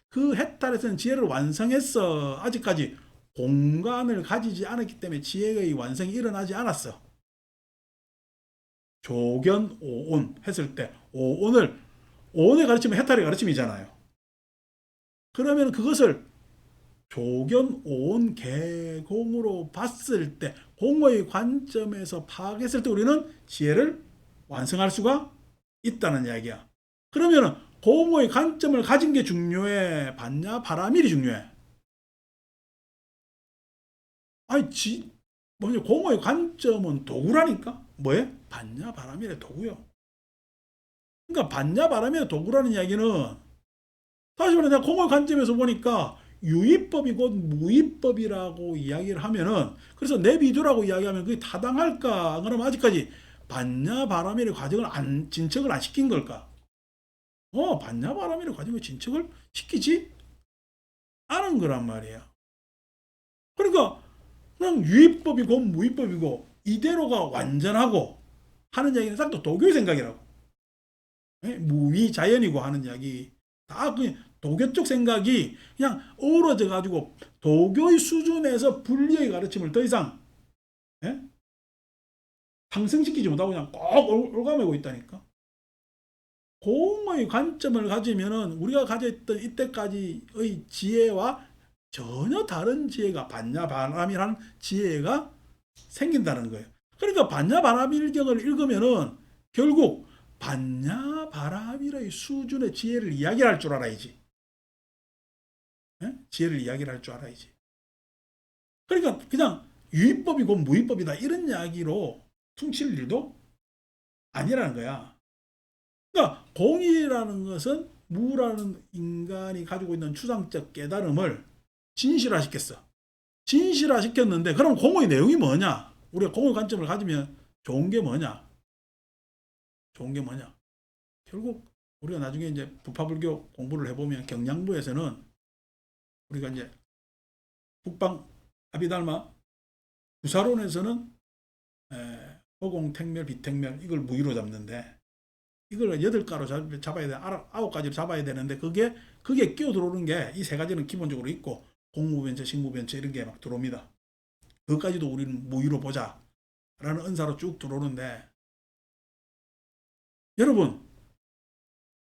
그 해탈에서는 지혜를 완성했어. 아직까지 공간을 가지지 않았기 때문에 지혜의 완성이 일어나지 않았어. 조견 오온 했을 때 오온의 가르침은 해탈의 가르침이잖아요. 그러면 그것을 조견 오온 개공으로 봤을 때 공의 관점에서 파악했을 때 우리는 지혜를 완성할 수가 있다는 이야기야. 그러면 공의 관점을 가진 게 중요해? 봤냐? 바라밀이 중요해? 공의 관점은 도구라니까? 뭐에? 봤냐? 바라밀의 도구요. 그러니까 봤냐? 바라밀의 도구라는 이야기는 다시 말해 내가 공의 관점에서 보니까 유의법이 곧 무의법이라고 이야기를 하면은 그래서 내비두라고 이야기하면 그게 타당할까? 그러면 아직까지 봤냐? 바라밀의 과정을 진척을 안 시킨 걸까? 봤냐? 바라밀의 과정을 진척을 시키지 않은 거란 말이야. 그러니까 그냥 유의법이고 무의법이고 이대로가 완전하고 하는 이야기는 싹 다 도교의 생각이라고. 무위자연이고 하는 이야기 다 그냥 도교 쪽 생각이 그냥 어우러져 가지고 도교의 수준에서 분리의 가르침을 더 이상 상승시키지 못하고 그냥 꼭 올가매고 있다니까. 공의 관점을 가지면은 우리가 가졌던 이때까지의 지혜와 전혀 다른 지혜가 반야바라밀한 지혜가 생긴다는 거예요. 그러니까 반야바라밀경을 읽으면은 결국 반야바라밀의 수준의 지혜를 이야기할 줄 알아야지. 지혜를 이야기를 할 줄 알아야지. 그러니까 그냥 유의법이고 무의법이다 이런 이야기로 퉁칠 일도 아니라는 거야. 그러니까 공이라는 것은 무라는 인간이 가지고 있는 추상적 깨달음을 진실화시켰어. 진실화시켰는데 그럼 공의 내용이 뭐냐? 우리가 공의 관점을 가지면 좋은 게 뭐냐? 결국 우리가 나중에 이제 부파불교 공부를 해보면 경량부에서는 우리가 이제 북방 아비달마 부사론에서는 허공, 택멸, 비택멸 이걸 무의로 잡는데 이걸 8가로 잡아야 돼. 9가지로 잡아야 되는데 그게 끼어 들어오는 게 이 3가지는 기본적으로 있고 공무변체, 식무변체 이런 게 막 들어옵니다. 그것까지도 우리는 무의로 보자 라는 은사로 쭉 들어오는데 여러분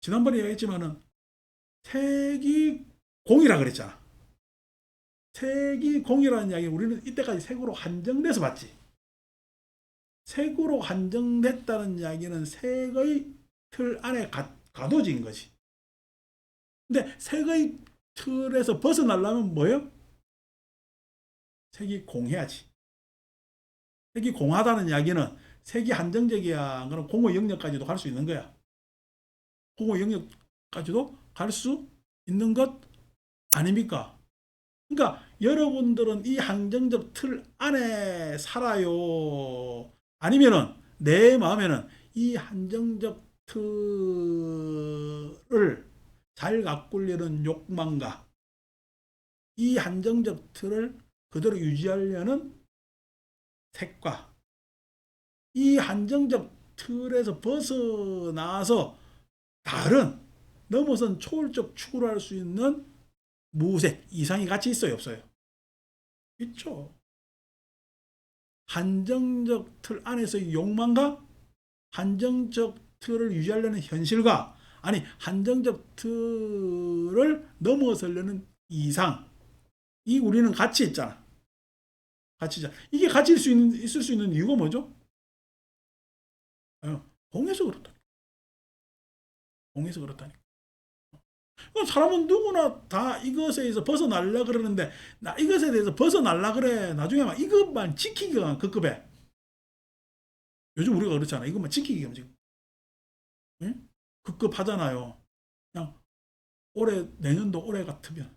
지난번에 얘기했지만은 색이 공이라 그랬잖아. 색이 공이라는 이야기 우리는 이때까지 색으로 한정돼서 봤지. 색으로 한정됐다는 이야기는 색의 틀 안에 가둬진 거지. 근데 색의 틀에서 벗어나려면 뭐예요? 색이 공해야지. 색이 공하다는 이야기는 색이 한정적이야. 그럼 공의 영역까지도 갈 수 있는 거야. 공의 영역까지도 갈 수 있는 것 아닙니까? 그러니까 여러분들은 이 한정적 틀 안에 살아요. 아니면은 내 마음에는 이 한정적 틀을 잘 가꾸려는 욕망과 이 한정적 틀을 그대로 유지하려는 색과 이 한정적 틀에서 벗어나서 다른 넘어선 초월적 추구를 할 수 있는 무색, 이상이 같이 있어요, 없어요? 있죠. 한정적 틀 안에서의 욕망과 한정적 틀을 유지하려는 현실과 아니 한정적 틀을 넘어서려는 이상 이 우리는 같이 있잖아. 같이 있잖아. 이게 같이 있을 수 있는 이유가 뭐죠? 공해서 그렇다. 공해서 그렇다니까. 사람은 누구나 다 이것에 대해서 벗어나려 그러는데 나 이것에 대해서 벗어나려 그래. 나중에 막 이것만 지키기가 급급해. 요즘 우리가 그렇잖아. 이것만 지키기가 지금. 응? 급급하잖아요. 그냥 올해 내년도 올해 같으면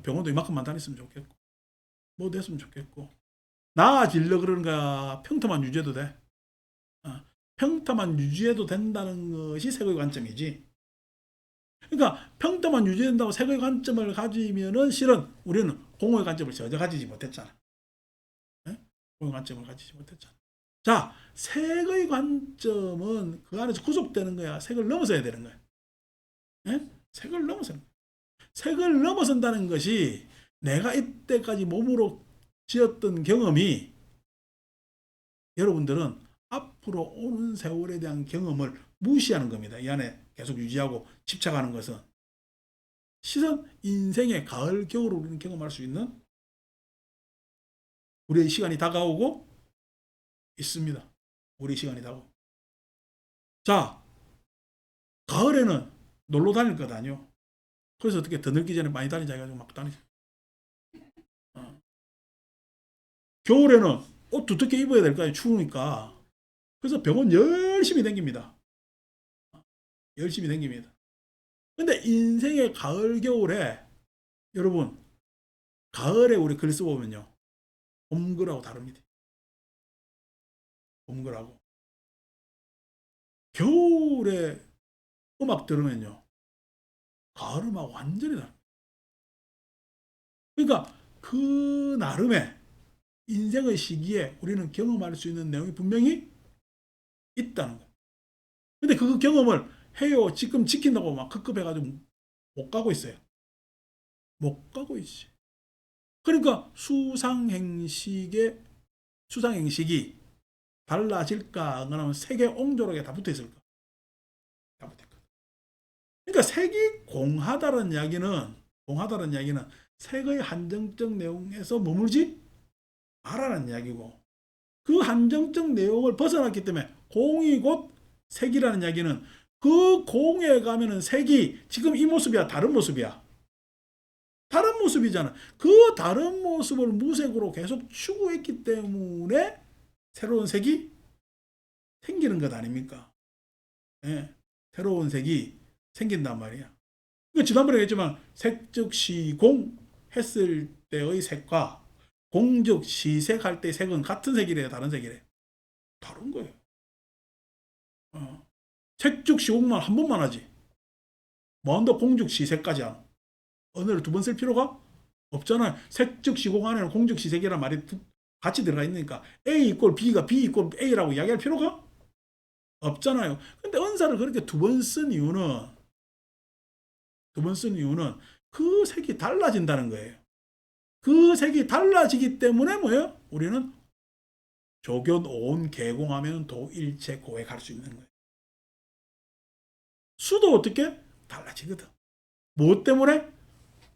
병원도 이만큼만 다녔으면 좋겠고 뭐 됐으면 좋겠고 나아지려 그러는가 평타만 유지해도 돼. 평타만 유지해도 된다는 것이 세계의 관점이지. 그러니까 평타만 유지된다고 세계의 관점을 가지면은 실은 우리는 공허의 관점을 전혀 가지지 못했잖아. 공허의 관점을 가지지 못했잖아. 자, 색의 관점은 그 안에서 구속되는 거야. 색을 넘어서야 되는 거야. 색을 넘어서는 거야. 색을 넘어선다는 것이 내가 이때까지 몸으로 지었던 경험이 여러분들은 앞으로 오는 세월에 대한 경험을 무시하는 겁니다. 이 안에 계속 유지하고 집착하는 것은 실은 인생의 가을, 겨울을 우리는 경험할 수 있는 우리의 시간이 다가오고 있습니다. 우리 시간이 다가오고. 자, 가을에는 놀러 다닐 것 아니요. 그래서 어떻게 더 늙기 전에 많이 다니자 해가지고 막 다니죠. 겨울에는 옷 두텁게 입어야 될 거 아니에요. 추우니까. 그래서 병원 열심히 다닙니다. 열심히 다닙니다. 근데 인생의 가을, 겨울에 여러분 가을에 우리 글 써보면요. 봄글하고 다릅니다. 봄글하고. 겨울에 음악 들으면요. 가을 음악 완전히 다릅니다. 그러니까 그 나름의 인생의 시기에 우리는 경험할 수 있는 내용이 분명히 있다는 거예요. 근데 그 경험을 해요. 지금 지킨다고 막 급급해가지고 못 가고 있어요. 못 가고 있지. 그러니까 수상행식이 달라질까? 아니면 세계 옹졸하게 다 붙어 있을까? 다 붙어 있거든. 그러니까 색이 공하다는 이야기는 색의 한정적 내용에서 머물지 말라는 이야기고 그 한정적 내용을 벗어났기 때문에 공이 곧 색이라는 이야기는 그 공에 가면은 색이 지금 이 모습이야, 다른 모습이야. 다른 모습이잖아. 그 다른 모습을 무색으로 계속 추구했기 때문에 새로운 색이 생기는 것 아닙니까? 예, 새로운 색이 생긴단 말이야. 지난번에 했지만 색즉 시공 했을 때의 색과 공즉 시색할 때 색은 같은 색이래, 다른 색이래. 다른 거예요. 색즉 시공만 한 번만 하지. 뭐한다 공즉 시색까지 하노? 언어를 두 번 쓸 필요가 없잖아요. 색즉 시공 안에는 공즉 시색이란 말이 같이 들어가 있으니까 A 이꼴 B가 B 이꼴 A라고 이야기할 필요가 없잖아요. 근데 언사를 그렇게 두 번 쓴 이유는 그 색이 달라진다는 거예요. 그 색이 달라지기 때문에 뭐예요? 우리는 조견 온 개공하면 도일체 고에 갈 수 있는 거예요. 수도 어떻게 달라지거든. 무엇 때문에?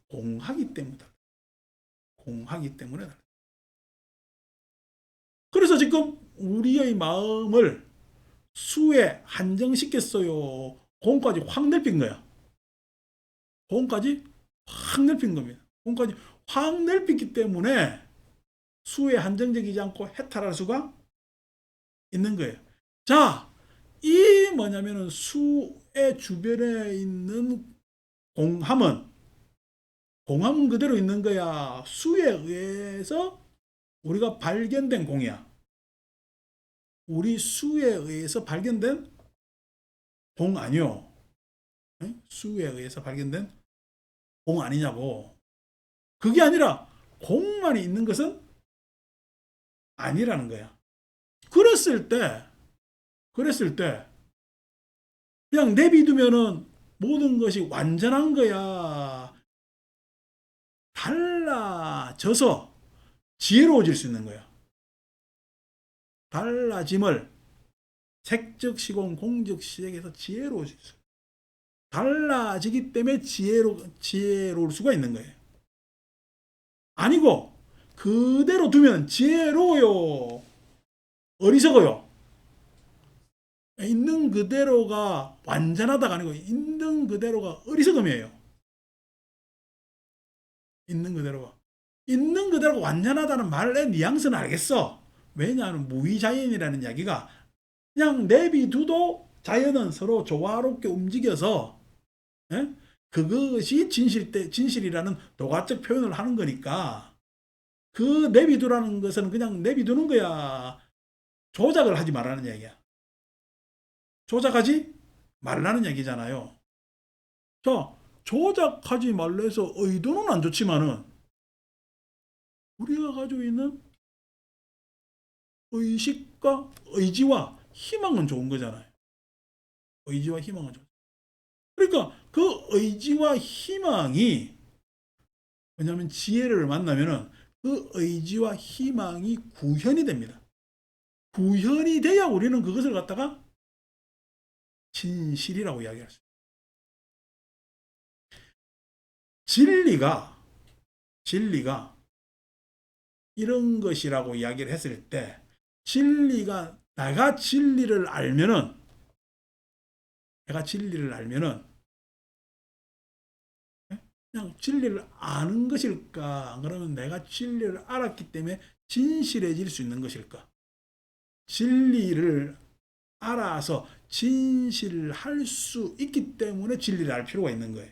공하기 때문에. 공하기 때문에. 그래서 지금 우리의 마음을 수에 한정시켰어요. 공까지 확 넓힌 거야. 공까지 확 넓힌 겁니다. 공까지 확 넓히기 때문에 수에 한정적이지 않고 해탈할 수가 있는 거예요. 자, 이 뭐냐면은 수의 주변에 있는 공함은 그대로 있는 거야. 수에 의해서 우리가 발견된 공이야. 우리 수에 의해서 발견된 공 아니요. 수에 의해서 발견된 공 아니냐고. 그게 아니라 공만이 있는 것은 아니라는 거야. 그랬을 때 그냥 내비두면은 모든 것이 완전한 거야. 달라져서 지혜로워질 수 있는 거야. 달라짐을 색적 시공 공적 시작에서 지혜로워질 수 있어요. 달라지기 때문에 지혜로울 수가 있는 거예요. 아니고 그대로 두면 지혜로워요, 어리석어요? 있는 그대로가 완전하다가 아니고 있는 그대로가 어리석음이에요. 있는 그대로가 완전하다는 말의 뉘앙스는 알겠어. 왜냐하면 무위자연이라는 이야기가 그냥 내비두도 자연은 서로 조화롭게 움직여서, 예? 그것이 진실이라는 도가적 표현을 하는 거니까 그 내비두라는 것은 그냥 내비두는 거야. 조작을 하지 말라는 얘기야. 조작하지 말라는 얘기잖아요. 자, 조작하지 말라 해서 의도는 안 좋지만은 우리가 가지고 있는 의식과 의지와 희망은 좋은 거잖아요. 의지와 희망은 좋은. 그러니까 그 의지와 희망이, 왜냐하면 지혜를 만나면은 그 의지와 희망이 구현이 됩니다. 구현이 돼야 우리는 그것을 갖다가 진실이라고 이야기할 수 있어요. 진리가 이런 것이라고 이야기를 했을 때, 내가 진리를 알면은 그냥 진리를 아는 것일까? 그러면 내가 진리를 알았기 때문에 진실해질 수 있는 것일까? 진리를 알아서 진실할 수 있기 때문에 진리를 알 필요가 있는 거예요.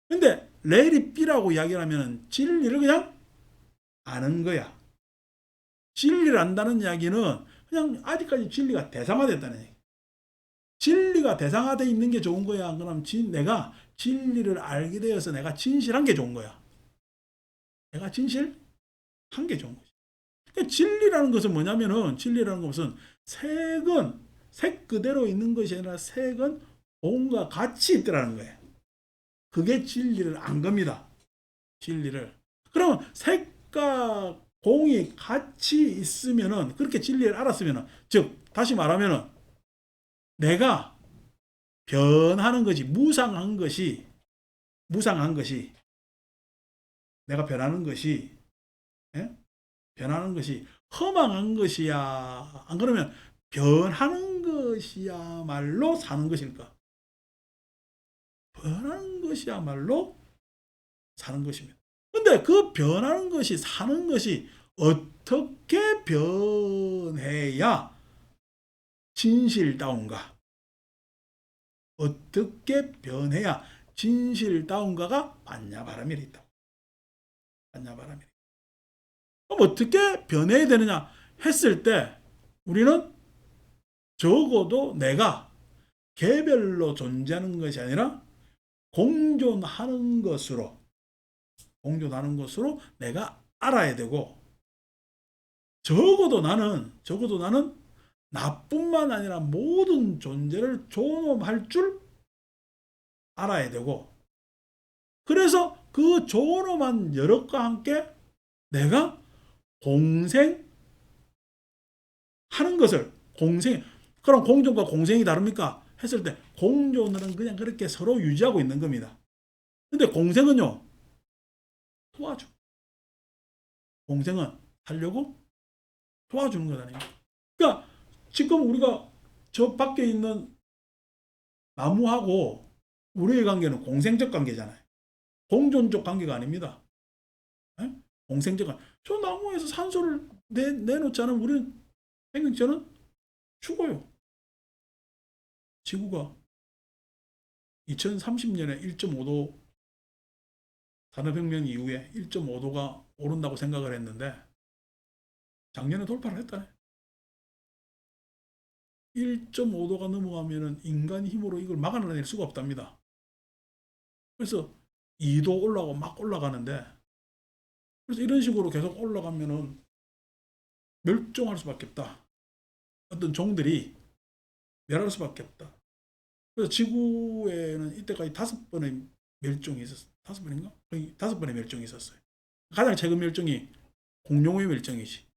근데 레리 B라고 이야기를 하면 진리를 그냥 아는 거야. 진리를 안다는 이야기는 그냥 아직까지 진리가 대상화됐다는 얘기. 진리가 대상화되어 있는 게 좋은 거야? 그럼 내가 진리를 알게 되어서 내가 진실한 게 좋은 거야? 내가 진실한 게 좋은 거지. 그러니까 진리라는 것은 뭐냐면은, 진리라는 것은 색 그대로 있는 것이 아니라 색은 공과 같이 있더라는 거예요. 그게 진리를 안 겁니다. 진리를. 그러면 색과 공이 같이 있으면은, 그렇게 진리를 알았으면은, 즉 다시 말하면은 내가 변하는 것이, 무상한 것이 내가 변하는 것이, 예? 변하는 것이 허망한 것이야, 안 그러면 변하는 것이야말로 사는 것일까? 변하는 것이야말로 사는 것입니다. 근데 그 변하는 것이, 사는 것이 어떻게 변해야 진실다운가? 어떻게 변해야 진실다운가가 반야바라밀이 있다. 반야바라밀. 그럼 어떻게 변해야 되느냐 했을 때, 우리는 적어도 내가 개별로 존재하는 것이 아니라 공존하는 것으로 내가 알아야 되고, 적어도 나는 나뿐만 아니라 모든 존재를 존엄할 줄 알아야 되고, 그래서 그 존엄한 여력과 함께 내가 공생하는 것을, 그럼 공존과 공생이 다릅니까? 했을 때 공존은 그냥 그렇게 서로 유지하고 있는 겁니다. 근데 공생은요, 도와줘. 공생은 하려고 도와주는 거다니까. 그러니까 지금 우리가 저 밖에 있는 나무하고 우리의 관계는 공생적 관계잖아요. 공존적 관계가 아닙니다. 에? 공생적 관계. 저 나무에서 산소를 내놓지 않으면 우리는, 생명체는 죽어요. 지구가 2030년에 1.5도 산업혁명 이후에 1.5도가 오른다고 생각을 했는데 작년에 돌파를 했다네. 1.5도가 넘어가면 인간 힘으로 이걸 막아낼 수가 없답니다. 그래서 2도 올라가고 막 올라가는데, 그래서 이런 식으로 계속 올라가면은 멸종할 수밖에 없다. 어떤 종들이 멸할 수밖에 없다. 그래서 지구에는 이때까지 5번의 멸종이 있었어요. 5번인가? 5번의 멸종이 있었어요. 가장 최근 멸종이 공룡의 멸종이지.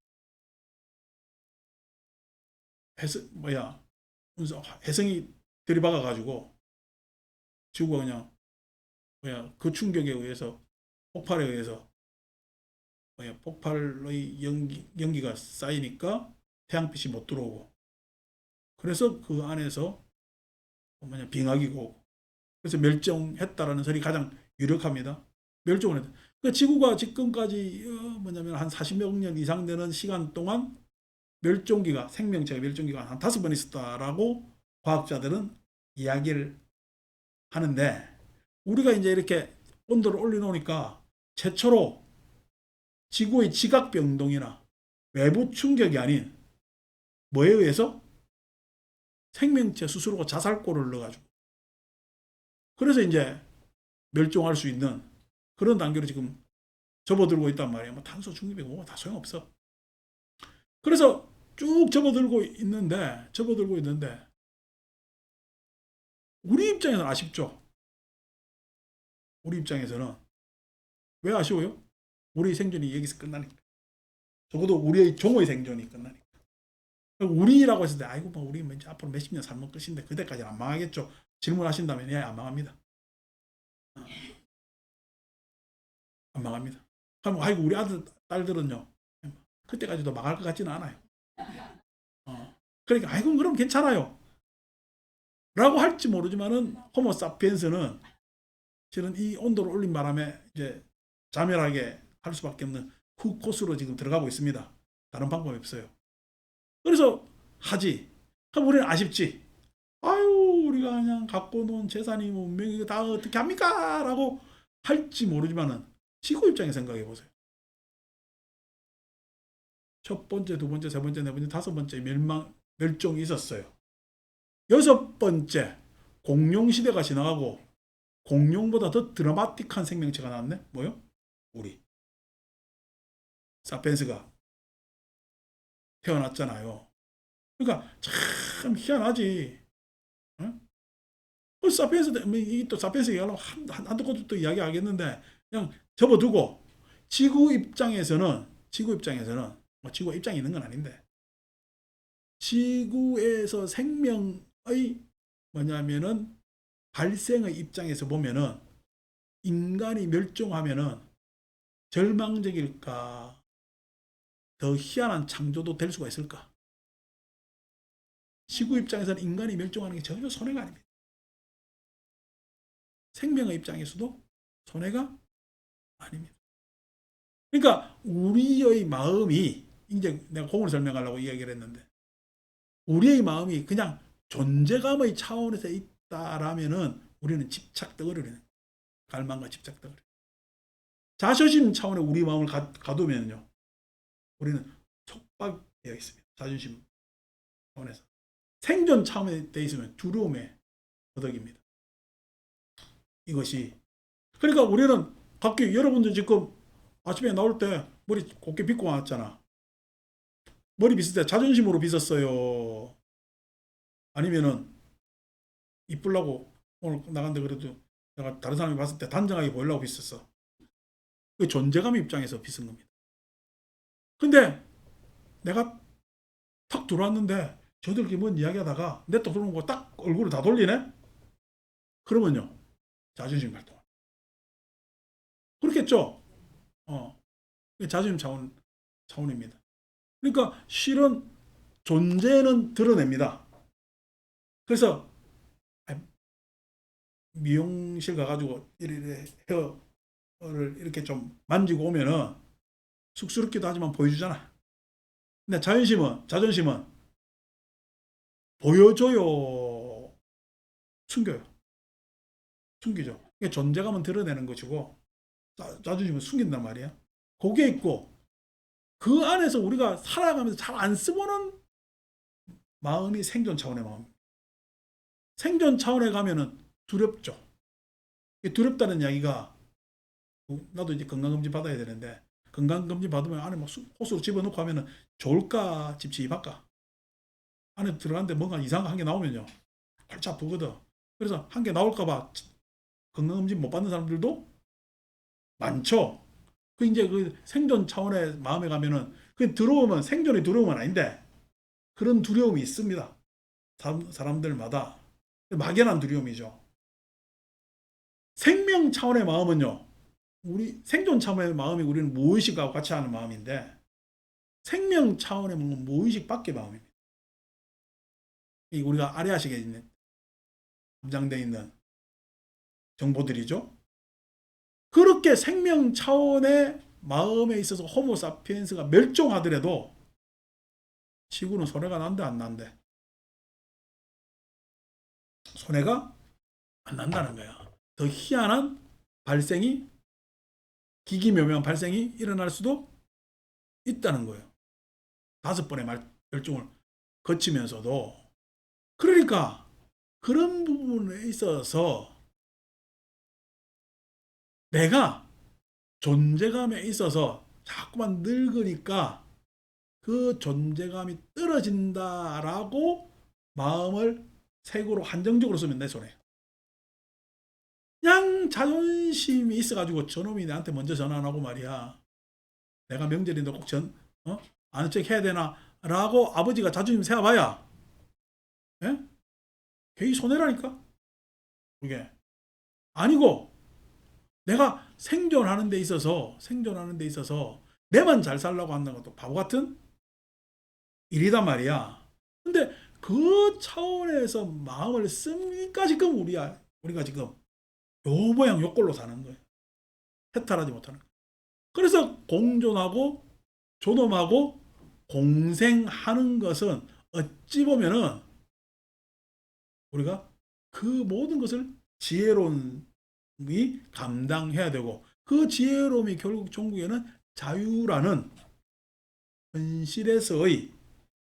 해성이 들이박아가지고 지구가 그냥 그 충격에 의해서 폭발에 의해서 폭발의 연기가 쌓이니까 태양빛이 못 들어오고 그래서 그 안에서 빙하기고 그래서 멸종했다라는 설이 가장 유력합니다. 멸종을 했다. 그러니까 지구가 지금까지 한 40여 년 이상 되는 시간 동안 멸종기가 생명체의 멸종기가 한 5번 있었다라고 과학자들은 이야기를 하는데 우리가 이제 이렇게 온도를 올려놓으니까 최초로 지구의 지각 변동이나 외부 충격이 아닌 뭐에 의해서 생명체 스스로가 자살골을 넣어가지고 그래서 이제 멸종할 수 있는 그런 단계로 지금 접어들고 있단 말이에요. 뭐 탄소 중립이고 뭐 다 소용없어. 그래서 쭉 접어들고 있는데 우리 입장에서는 아쉽죠. 우리 입장에서는 왜 아쉬워요? 우리 생존이 여기서 끝나니까. 적어도 우리의 종의 생존이 끝나니까. 우리라고 했을 때 아이고 뭐 우리 이제 앞으로 몇십 년 살면 끝인데 그때까지는 안 망하겠죠. 질문하신다면 예, 안 망합니다. 안 망합니다. 그럼 아이고 우리 아들 딸들은요 그때까지도 망할 것 같지는 않아요. 그러니까 아이고 그럼 괜찮아요. 라고 할지 모르지만은 호모 사피엔스는 실은 이 온도를 올린 바람에 이제 자멸하게 할 수밖에 없는 그 코스로 지금 들어가고 있습니다. 다른 방법이 없어요. 그래서 하지. 그럼 우리는 아쉽지. 아유 우리가 그냥 갖고 놓은 재산이 문명이 이거 다 어떻게 합니까? 라고 할지 모르지만은 지구 입장에 생각해 보세요. 첫 번째, 두 번째, 세 번째, 네 번째, 다섯 번째 멸종이 있었어요. 여섯 번째 공룡 시대가 지나가고 공룡보다 더 드라마틱한 생명체가 나왔네. 뭐요? 우리 사피엔스가 태어났잖아요. 그러니까 참 희한하지. 사피엔스 또 사피엔스 얘기하려면 한두 곳 또 이야기하겠는데 그냥 접어두고 지구 입장에서는 뭐 지구 입장이 있는 건 아닌데 지구에서 생명의 뭐냐면은 발생의 입장에서 보면은 인간이 멸종하면은 절망적일까 더 희한한 창조도 될 수가 있을까? 지구 입장에서는 인간이 멸종하는 게 전혀 손해가 아닙니다. 생명의 입장에서도 손해가 아닙니다. 그러니까 우리의 마음이 이제 내가 공을 설명하려고 이야기를 했는데 우리의 마음이 그냥 존재감의 차원에서 있다라면은 우리는 집착덩어리를 갈망과 집착덩어리. 자존심 차원에 우리 마음을 가두면요, 우리는 속박되어 있습니다. 자존심 차원에서. 생존 차원에 되어 있으면 두려움의 허덕입니다. 이것이. 그러니까 우리는 각기 여러분들 지금 아침에 나올 때 머리 곱게 빗고 왔잖아. 머리 빗을 때 자존심으로 빗었어요. 아니면은 이쁘려고 오늘 나간데 그래도 내가 다른 사람이 봤을 때 단정하게 보이려고 빗었어. 그 존재감 입장에서 빗은 겁니다. 근데 내가 탁 들어왔는데 저들끼리 뭔 이야기하다가 내 또 들어오는 거 딱 얼굴을 다 돌리네? 그러면요, 자존심 발동. 그렇겠죠? 자존심 차원입니다. 그러니까 실은 존재는 드러냅니다. 그래서 미용실 가가지고 헤어를 이렇게 좀 만지고 오면은 쑥스럽기도 하지만 보여주잖아. 근데 자존심은 보여줘요, 숨겨요. 숨기죠. 이게 존재감은 드러내는 것이고 자존심은 숨긴단 말이야. 그게 있고 그 안에서 우리가 살아가면서 잘 안 쓰고는 마음이 생존 차원의 마음. 생존 차원에 가면은 두렵죠. 두렵다는 이야기가 나도 이제 건강검진 받아야 되는데 건강검진 받으면 안에 막 호수로 집어넣고 하면은 좋을까 찝찝할까. 안에 들어갔는데 뭔가 이상한 한 개 나오면요, 팔자 아프거든. 그래서 한 개 나올까봐 건강검진 못 받는 사람들도 많죠. 그 이제 그 생존 차원의 마음에 가면은 그 들어오면 생존이 두려움은 아닌데 그런 두려움이 있습니다. 사람들마다 막연한 두려움이죠. 생명 차원의 마음은요. 우리 생존 차원의 마음이 우리는 무의식하고 같이 하는 마음인데 생명 차원의 마음은 무의식 밖의 마음입니다. 이 우리가 아래아식에 있는 함장되어 있는 정보들이죠. 그렇게 생명 차원의 마음에 있어서 호모사피엔스가 멸종하더라도 지구는 손해가 난대 안 난대? 손해가 안 난다는 거야. 더 희한한 발생이 기기묘묘한 발생이 일어날 수도 있다는 거예요. 5번의 멸종을 거치면서도. 그러니까 그런 부분에 있어서 내가 존재감에 있어서 자꾸만 늙으니까 그 존재감이 떨어진다라고 마음을 색으로 한정적으로 쓰면 내 손에. 그냥 자존심이 있어가지고 저놈이 나한테 먼저 전화 안 하고 말이야. 내가 명절인데 꼭 아는 척 해야 되나? 라고 아버지가 자존심 세워봐야. 예? 걔이 손해라니까? 그게. 아니고, 내가 생존하는 데 있어서 내만 잘 살라고 한다는 것도 바보 같은 일이단 말이야. 근데 그 차원에서 마음을 쓰니까 지금 우리가 지금 요 모양 요 꼴로 사는 거예요. 해탈하지 못하는 거예요. 그래서 공존하고 존엄하고 공생하는 것은 어찌 보면은 우리가 그 모든 것을 지혜로움이 감당해야 되고 그 지혜로움이 결국 종국에는 자유라는 현실에서의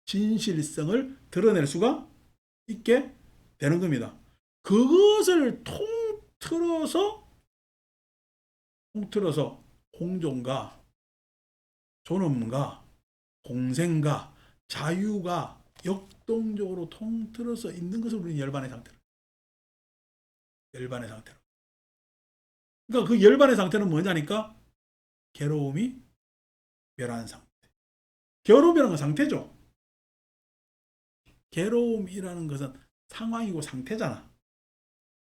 진실성을 드러낼 수가 있게 되는 겁니다. 그것을 통틀어서 공존과 존엄과 공생과 자유가 역동적으로 통틀어서 있는 것을 우리는 열반의 상태로. 열반의 상태로. 그러니까 그 열반의 상태는 뭐냐니까 괴로움이 멸한 상태. 괴로움이라는 건 상태죠. 괴로움이라는 것은 상황이고 상태잖아.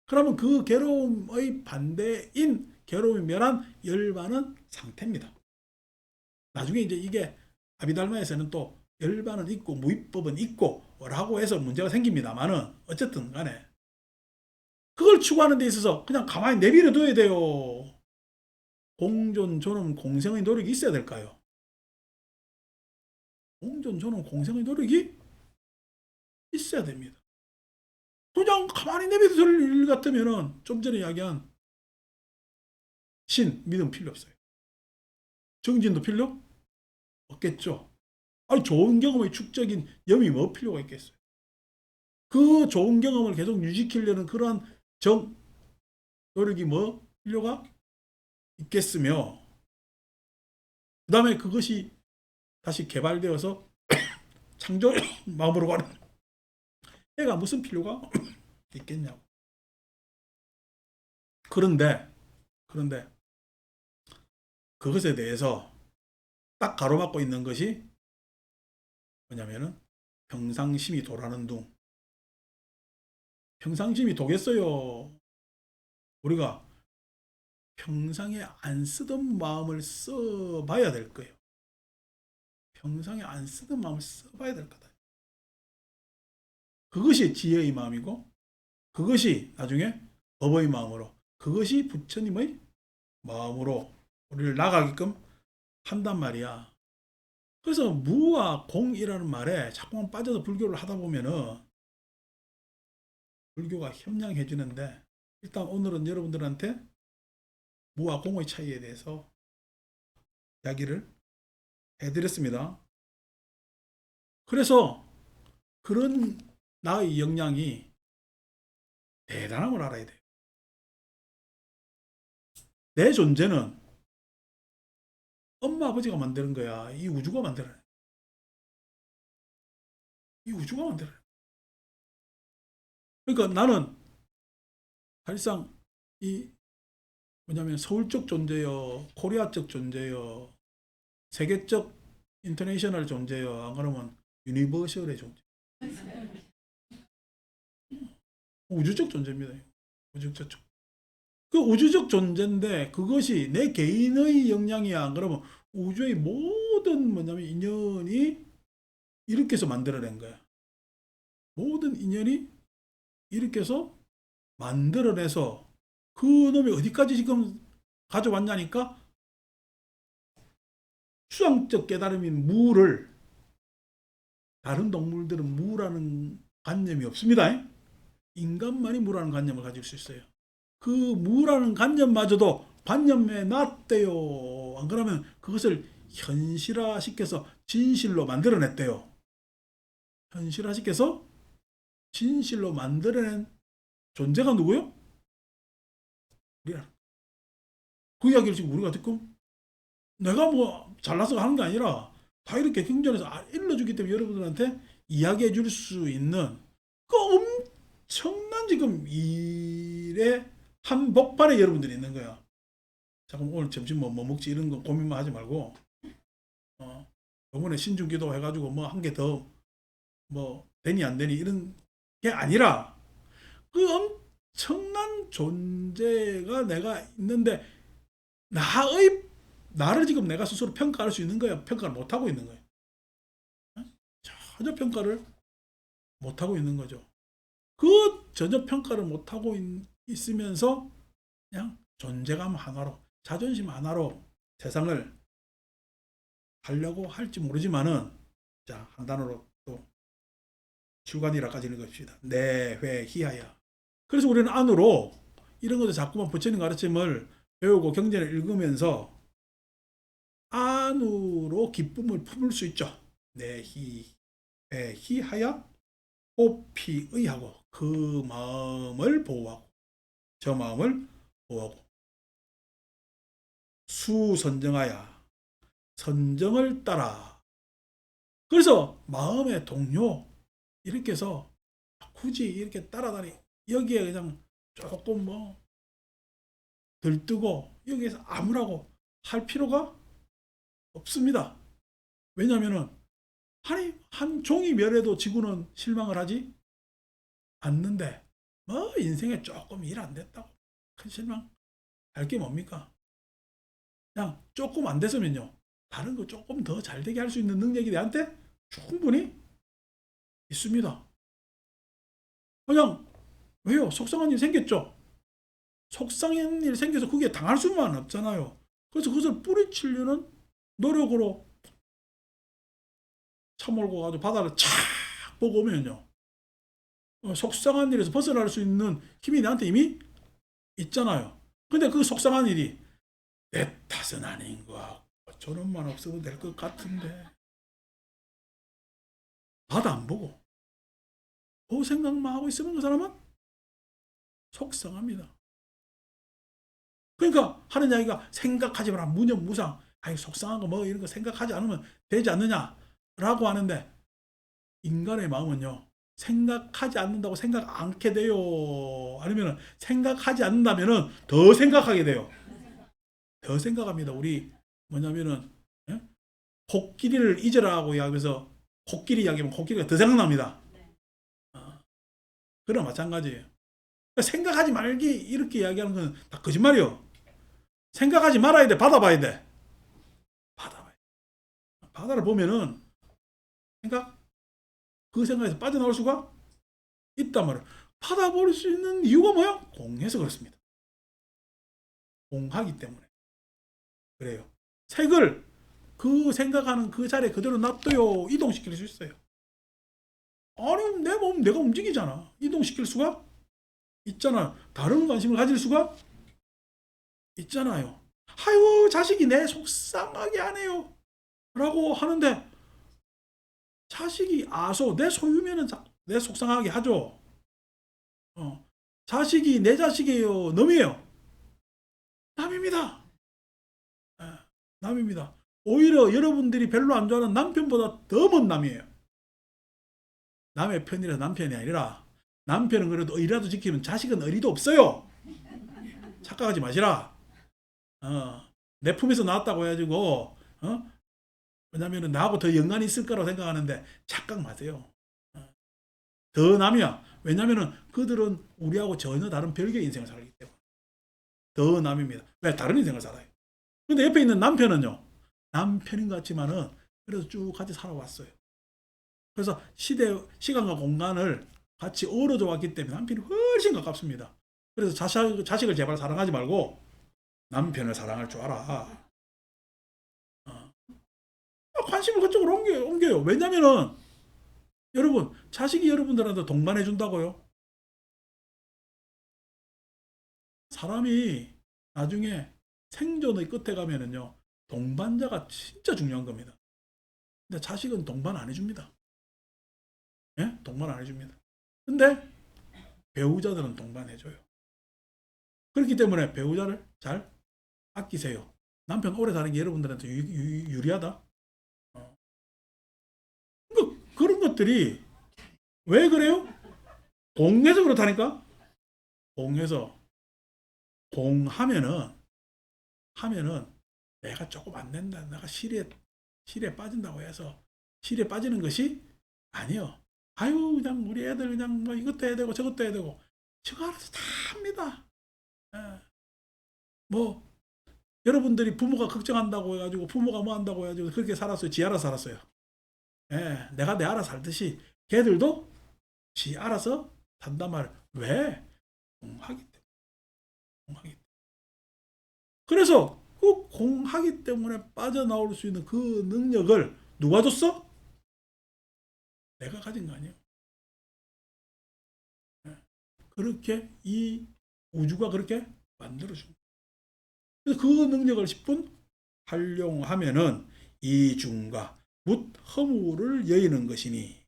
그러면 그 괴로움의 반대인 괴로움이 멸한 열반은 상태입니다. 나중에 이제 이게 아비달마에서는 또 열반은 있고 무위법은 있고 라고 해서 문제가 생깁니다만은 어쨌든 간에 그걸 추구하는 데 있어서 그냥 가만히 내버려 둬야 돼요. 공존, 존엄, 공생의 노력이 있어야 될까요? 공존, 존엄, 공생의 노력이 있어야 됩니다. 그냥 가만히 내버려 둘 일 같으면은 좀 전에 이야기한 믿음 필요 없어요. 정진도 필요 없겠죠. 아니, 좋은 경험의 축적인 염이 뭐 필요가 있겠어요. 그 좋은 경험을 계속 유지시키려는 그러한 노력이 뭐 필요가 있겠으며, 그 다음에 그것이 다시 개발되어서 창조 마음으로 가는 애가 무슨 필요가 있겠냐고. 그런데 그것에 대해서 딱 가로막고 있는 것이 뭐냐면은 평상심이 도라는 둥. 평상심이 도겠어요. 우리가 평상에 안 쓰던 마음을 써봐야 될 거예요. 평상에 안 쓰던 마음을 써봐야 될 거다. 그것이 지혜의 마음이고 그것이 나중에 법의 마음으로, 그것이 부처님의 마음으로 우리를 나가게끔 한단 말이야. 그래서 무와 공이라는 말에 자꾸만 빠져서 불교를 하다 보면은 불교가 협량해 주는데, 일단 오늘은 여러분들한테 무와 공의 차이에 대해서 이야기를 해드렸습니다. 그래서 그런 나의 역량이 대단한 걸 알아야 돼요. 내 존재는 엄마 아버지가 만드는 거야. 이 우주가 만들어요. 이 우주가 만들어요. 그러니까 나는 사실상 이 뭐냐면 서울적 존재요, 코리아적 존재요, 세계적 인터내셔널 존재요, 안 그러면 유니버셜의 존재, 우주적 존재입니다. 우주적 존재. 그 우주적 존재인데 그것이 내 개인의 역량이야. 안 그러면 우주의 모든 뭐냐면 인연이 이렇게 해서 만들어낸 거야. 모든 인연이 이렇게 해서 만들어내서 그 놈이 어디까지 지금 가져왔냐니까 수학적 깨달음인 무를, 다른 동물들은 무라는 관념이 없습니다. 인간만이 무라는 관념을 가질 수 있어요. 그 무라는 관념마저도 관념에 놨대요. 안 그러면 그것을 현실화시켜서 진실로 만들어냈대요. 현실화시켜서 진실로 만들어낸 존재가 누구요? 우리야. 그 이야기를 지금 우리가 듣고 내가 뭐 잘나서 하는 게 아니라 다 이렇게 경전에서 일러주기 때문에 여러분들한테 이야기해 줄 수 있는 그 엄청난 지금 일의 한복판에 여러분들이 있는 거야. 자, 그럼 오늘 점심 뭐 먹지 이런 거 고민만 하지 말고 이번에 신중기도 해가지고 뭐 한 개 더 뭐 되니 안 되니 이런 게 아니라 그 엄청난 존재가 내가 있는데 나를 지금 내가 스스로 평가할 수 있는 거야? 평가를 못하고 있는 거야? 전혀 평가를 못하고 있는 거죠. 그 전혀 평가를 못하고 있으면서 그냥 존재감 하나로, 자존심 하나로 세상을 하려고 할지 모르지만은, 자, 한 단어로 또 주관이라까지 읽읍시다. 내회희하여. 그래서 우리는 안으로 이런 것을 자꾸만 부처님 가르침을 배우고 경전을 읽으면서 안으로 기쁨을 품을 수 있죠. 내희하여 호피의하고, 그 마음을 보호하고, 저 마음을 보호하고, 수선정하여, 선정을 따라. 그래서 마음의 동료 이렇게 해서 굳이 이렇게 따라다니, 여기에 그냥 조금 뭐 들뜨고 여기에서 아무라고 할 필요가 없습니다. 왜냐하면은 아니 한 종이 멸해도 지구는 실망을 하지 않는데 뭐 인생에 조금 일 안 됐다고 큰 실망 할 게 뭡니까? 그냥 조금 안 됐으면요 다른 거 조금 더 잘 되게 할 수 있는 능력이 내한테 충분히 있습니다. 그냥 왜요? 속상한 일 생겼죠? 속상한 일 생겨서 그게 당할 수만 없잖아요. 그래서 그것을 뿌리치려는 노력으로 차 몰고 가지고 바다를 착 보고 오면요. 속상한 일에서 벗어날 수 있는 힘이 나한테 이미 있잖아요. 근데 그 속상한 일이 내 탓은 아닌 것 같고 저놈만 없어도 될 것 같은데 바다 안 보고 그 생각만 하고 있으면 그 사람은 속상합니다. 그러니까 하는 이야기가 생각하지 마라. 무념무상. 아니 속상한 거 뭐 이런 거 생각하지 않으면 되지 않느냐라고 하는데 인간의 마음은요. 생각하지 않는다고 생각 않게 돼요. 아니면 생각하지 않는다면 더 생각하게 돼요. 더 생각합니다. 우리 뭐냐면은 예? 코끼리를 잊으라고 이야기하면서 코끼리 이야기하면 코끼리가 더 생각납니다. 그런 마찬가지예요. 생각하지 말기 이렇게 이야기하는 건 다 거짓말이요. 생각하지 말아야 돼. 받아봐야 돼. 받아봐야 돼. 바다를 보면은 그 생각에서 빠져나올 수가 있단 말이에요. 받아볼 수 있는 이유가 뭐야? 공해서 그렇습니다. 공하기 때문에. 그래요. 색을 그 생각하는 그 자리에 그대로 놔둬요. 이동시킬 수 있어요. 아니, 내 몸 내가 움직이잖아. 이동시킬 수가 있잖아요. 다른 관심을 가질 수가 있잖아요. 아유, 자식이 내 속상하게 하네요. 라고 하는데, 자식이 내 소유면은 내 속상하게 하죠. 자식이 내 자식이에요. 남이에요. 남입니다. 남입니다. 오히려 여러분들이 별로 안 좋아하는 남편보다 더 먼 남이에요. 남의 편이라 남편이 아니라 남편은 그래도 의리라도 지키면 자식은 의리도 없어요. 착각하지 마시라. 내 품에서 나왔다고 해가지고 왜냐면은 나하고 더 연관이 있을 거라고 생각하는데 착각 마세요. 더 남이야. 왜냐면은 그들은 우리하고 전혀 다른 별개의 인생을 살기 때문에 더 남입니다. 왜? 다른 인생을 살아요. 근데 옆에 있는 남편은요. 남편인 것 같지만은 그래서 쭉 같이 살아왔어요. 그래서 시간과 공간을 같이 어우러져 왔기 때문에 남편이 훨씬 가깝습니다. 그래서 자식을 제발 사랑하지 말고 남편을 사랑할 줄 알아. 관심을 그쪽으로 옮겨요. 왜냐면은 여러분 자식이 여러분들한테 동반해 준다고요. 사람이 나중에 생존의 끝에 가면은요 동반자가 진짜 중요한 겁니다. 근데 자식은 동반 안 해줍니다. 예? 동반 안 해줍니다. 근데 배우자들은 동반해줘요. 그렇기 때문에 배우자를 잘 아끼세요. 남편 오래 사는 게 여러분들한테 유리하다. 그런 것들이 왜 그래요? 공해서 그렇다니까. 공해서 하면은 내가 조금 안 된다. 내가 실에 빠진다고 해서 실에 빠지는 것이 아니요. 아유 그냥 우리 애들 그냥 뭐 이것도 해야 되고 저것도 해야 되고 저거 알아서 다 합니다. 예. 뭐 여러분들이 부모가 걱정한다고 해가지고 부모가 뭐 한다고 해가지고 그렇게 살았어요. 지 알아서 살았어요. 예, 내가 내 알아서 살듯이 걔들도 지 알아서 산단 말. 왜? 공하기 때문에. 공하기 때문에. 그래서 그 공하기 때문에 빠져나올 수 있는 그 능력을 누가 줬어? 내가 가진 거 아니에요. 예. 그렇게 이 우주가 그렇게 만들어준 거예요. 그래서 그 능력을 10분 활용하면은 이중과 묻 허무를 여의는 것이니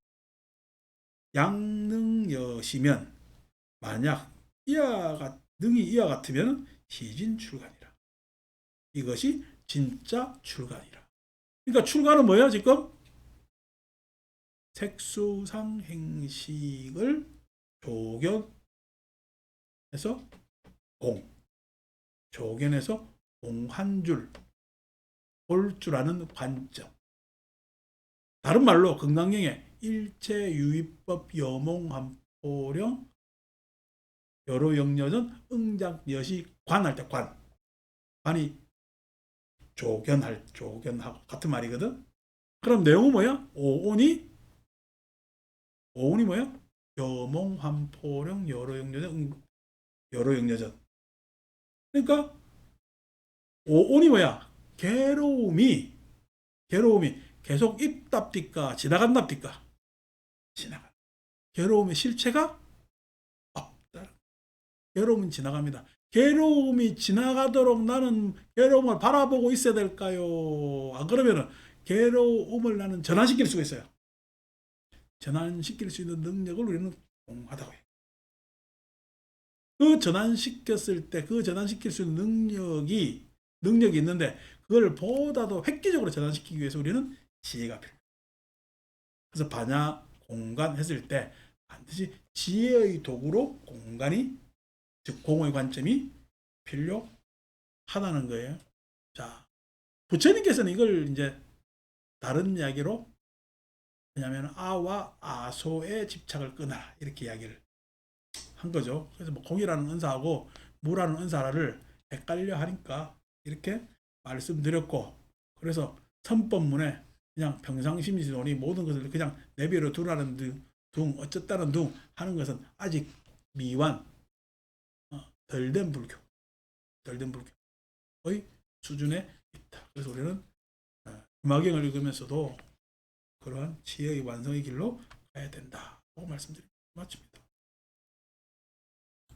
양능여시면 만약 능이 이와 같으면 시진출간이라. 이것이 진짜 출간이라. 그러니까 출간은 뭐야 지금? 색수상 행식을 조견해서 조견해서 공한 줄, 볼 줄 아는 관점. 다른 말로 금강경에 일체유의법 여몽함포령 여로영려전 응작여시 관할 때 관이 조견하고 같은 말이거든. 그럼 내용은 뭐야? 오온이 뭐야? 여몽함포령 여로영려전. 그러니까 오온이 뭐야? 괴로움이 계속 있답디까 지나간답디까? 지나가. 괴로움의 실체가 없다. 괴로움은 지나갑니다. 괴로움이 지나가도록 나는 괴로움을 바라보고 있어야 될까요? 안 그러면은 괴로움을 나는 전환시킬 수가 있어요. 전환시킬 수 있는 능력을 우리는 공하다고 해요. 그 전환시켰을 때 그 전환시킬 수 있는 능력이 있는데 그걸 보다도 획기적으로 전환시키기 위해서 우리는 지혜가 필요해요. 그래서 반야 공간 했을 때 반드시 지혜의 도구로 공간이 즉 공의 관점이 필요하다는 거예요. 자, 부처님께서는 이걸 이제 다른 이야기로 왜냐하면 아와 아소의 집착을 끊어라 이렇게 이야기를 한 거죠. 그래서 뭐 공이라는 은사하고 무라는 은사를 헷갈려 하니까 이렇게 말씀드렸고 그래서 선법문에 그냥 평상심지론이 모든 것을 그냥 내버려 두라는 둥 어쨌다는 둥 하는 것은 아직 미완 덜된 불교의 수준에 있다. 그래서 우리는 금화경을 읽으면서도 그러한 지혜의 완성의 길로 가야 된다고 말씀드립니다. 마칩니다.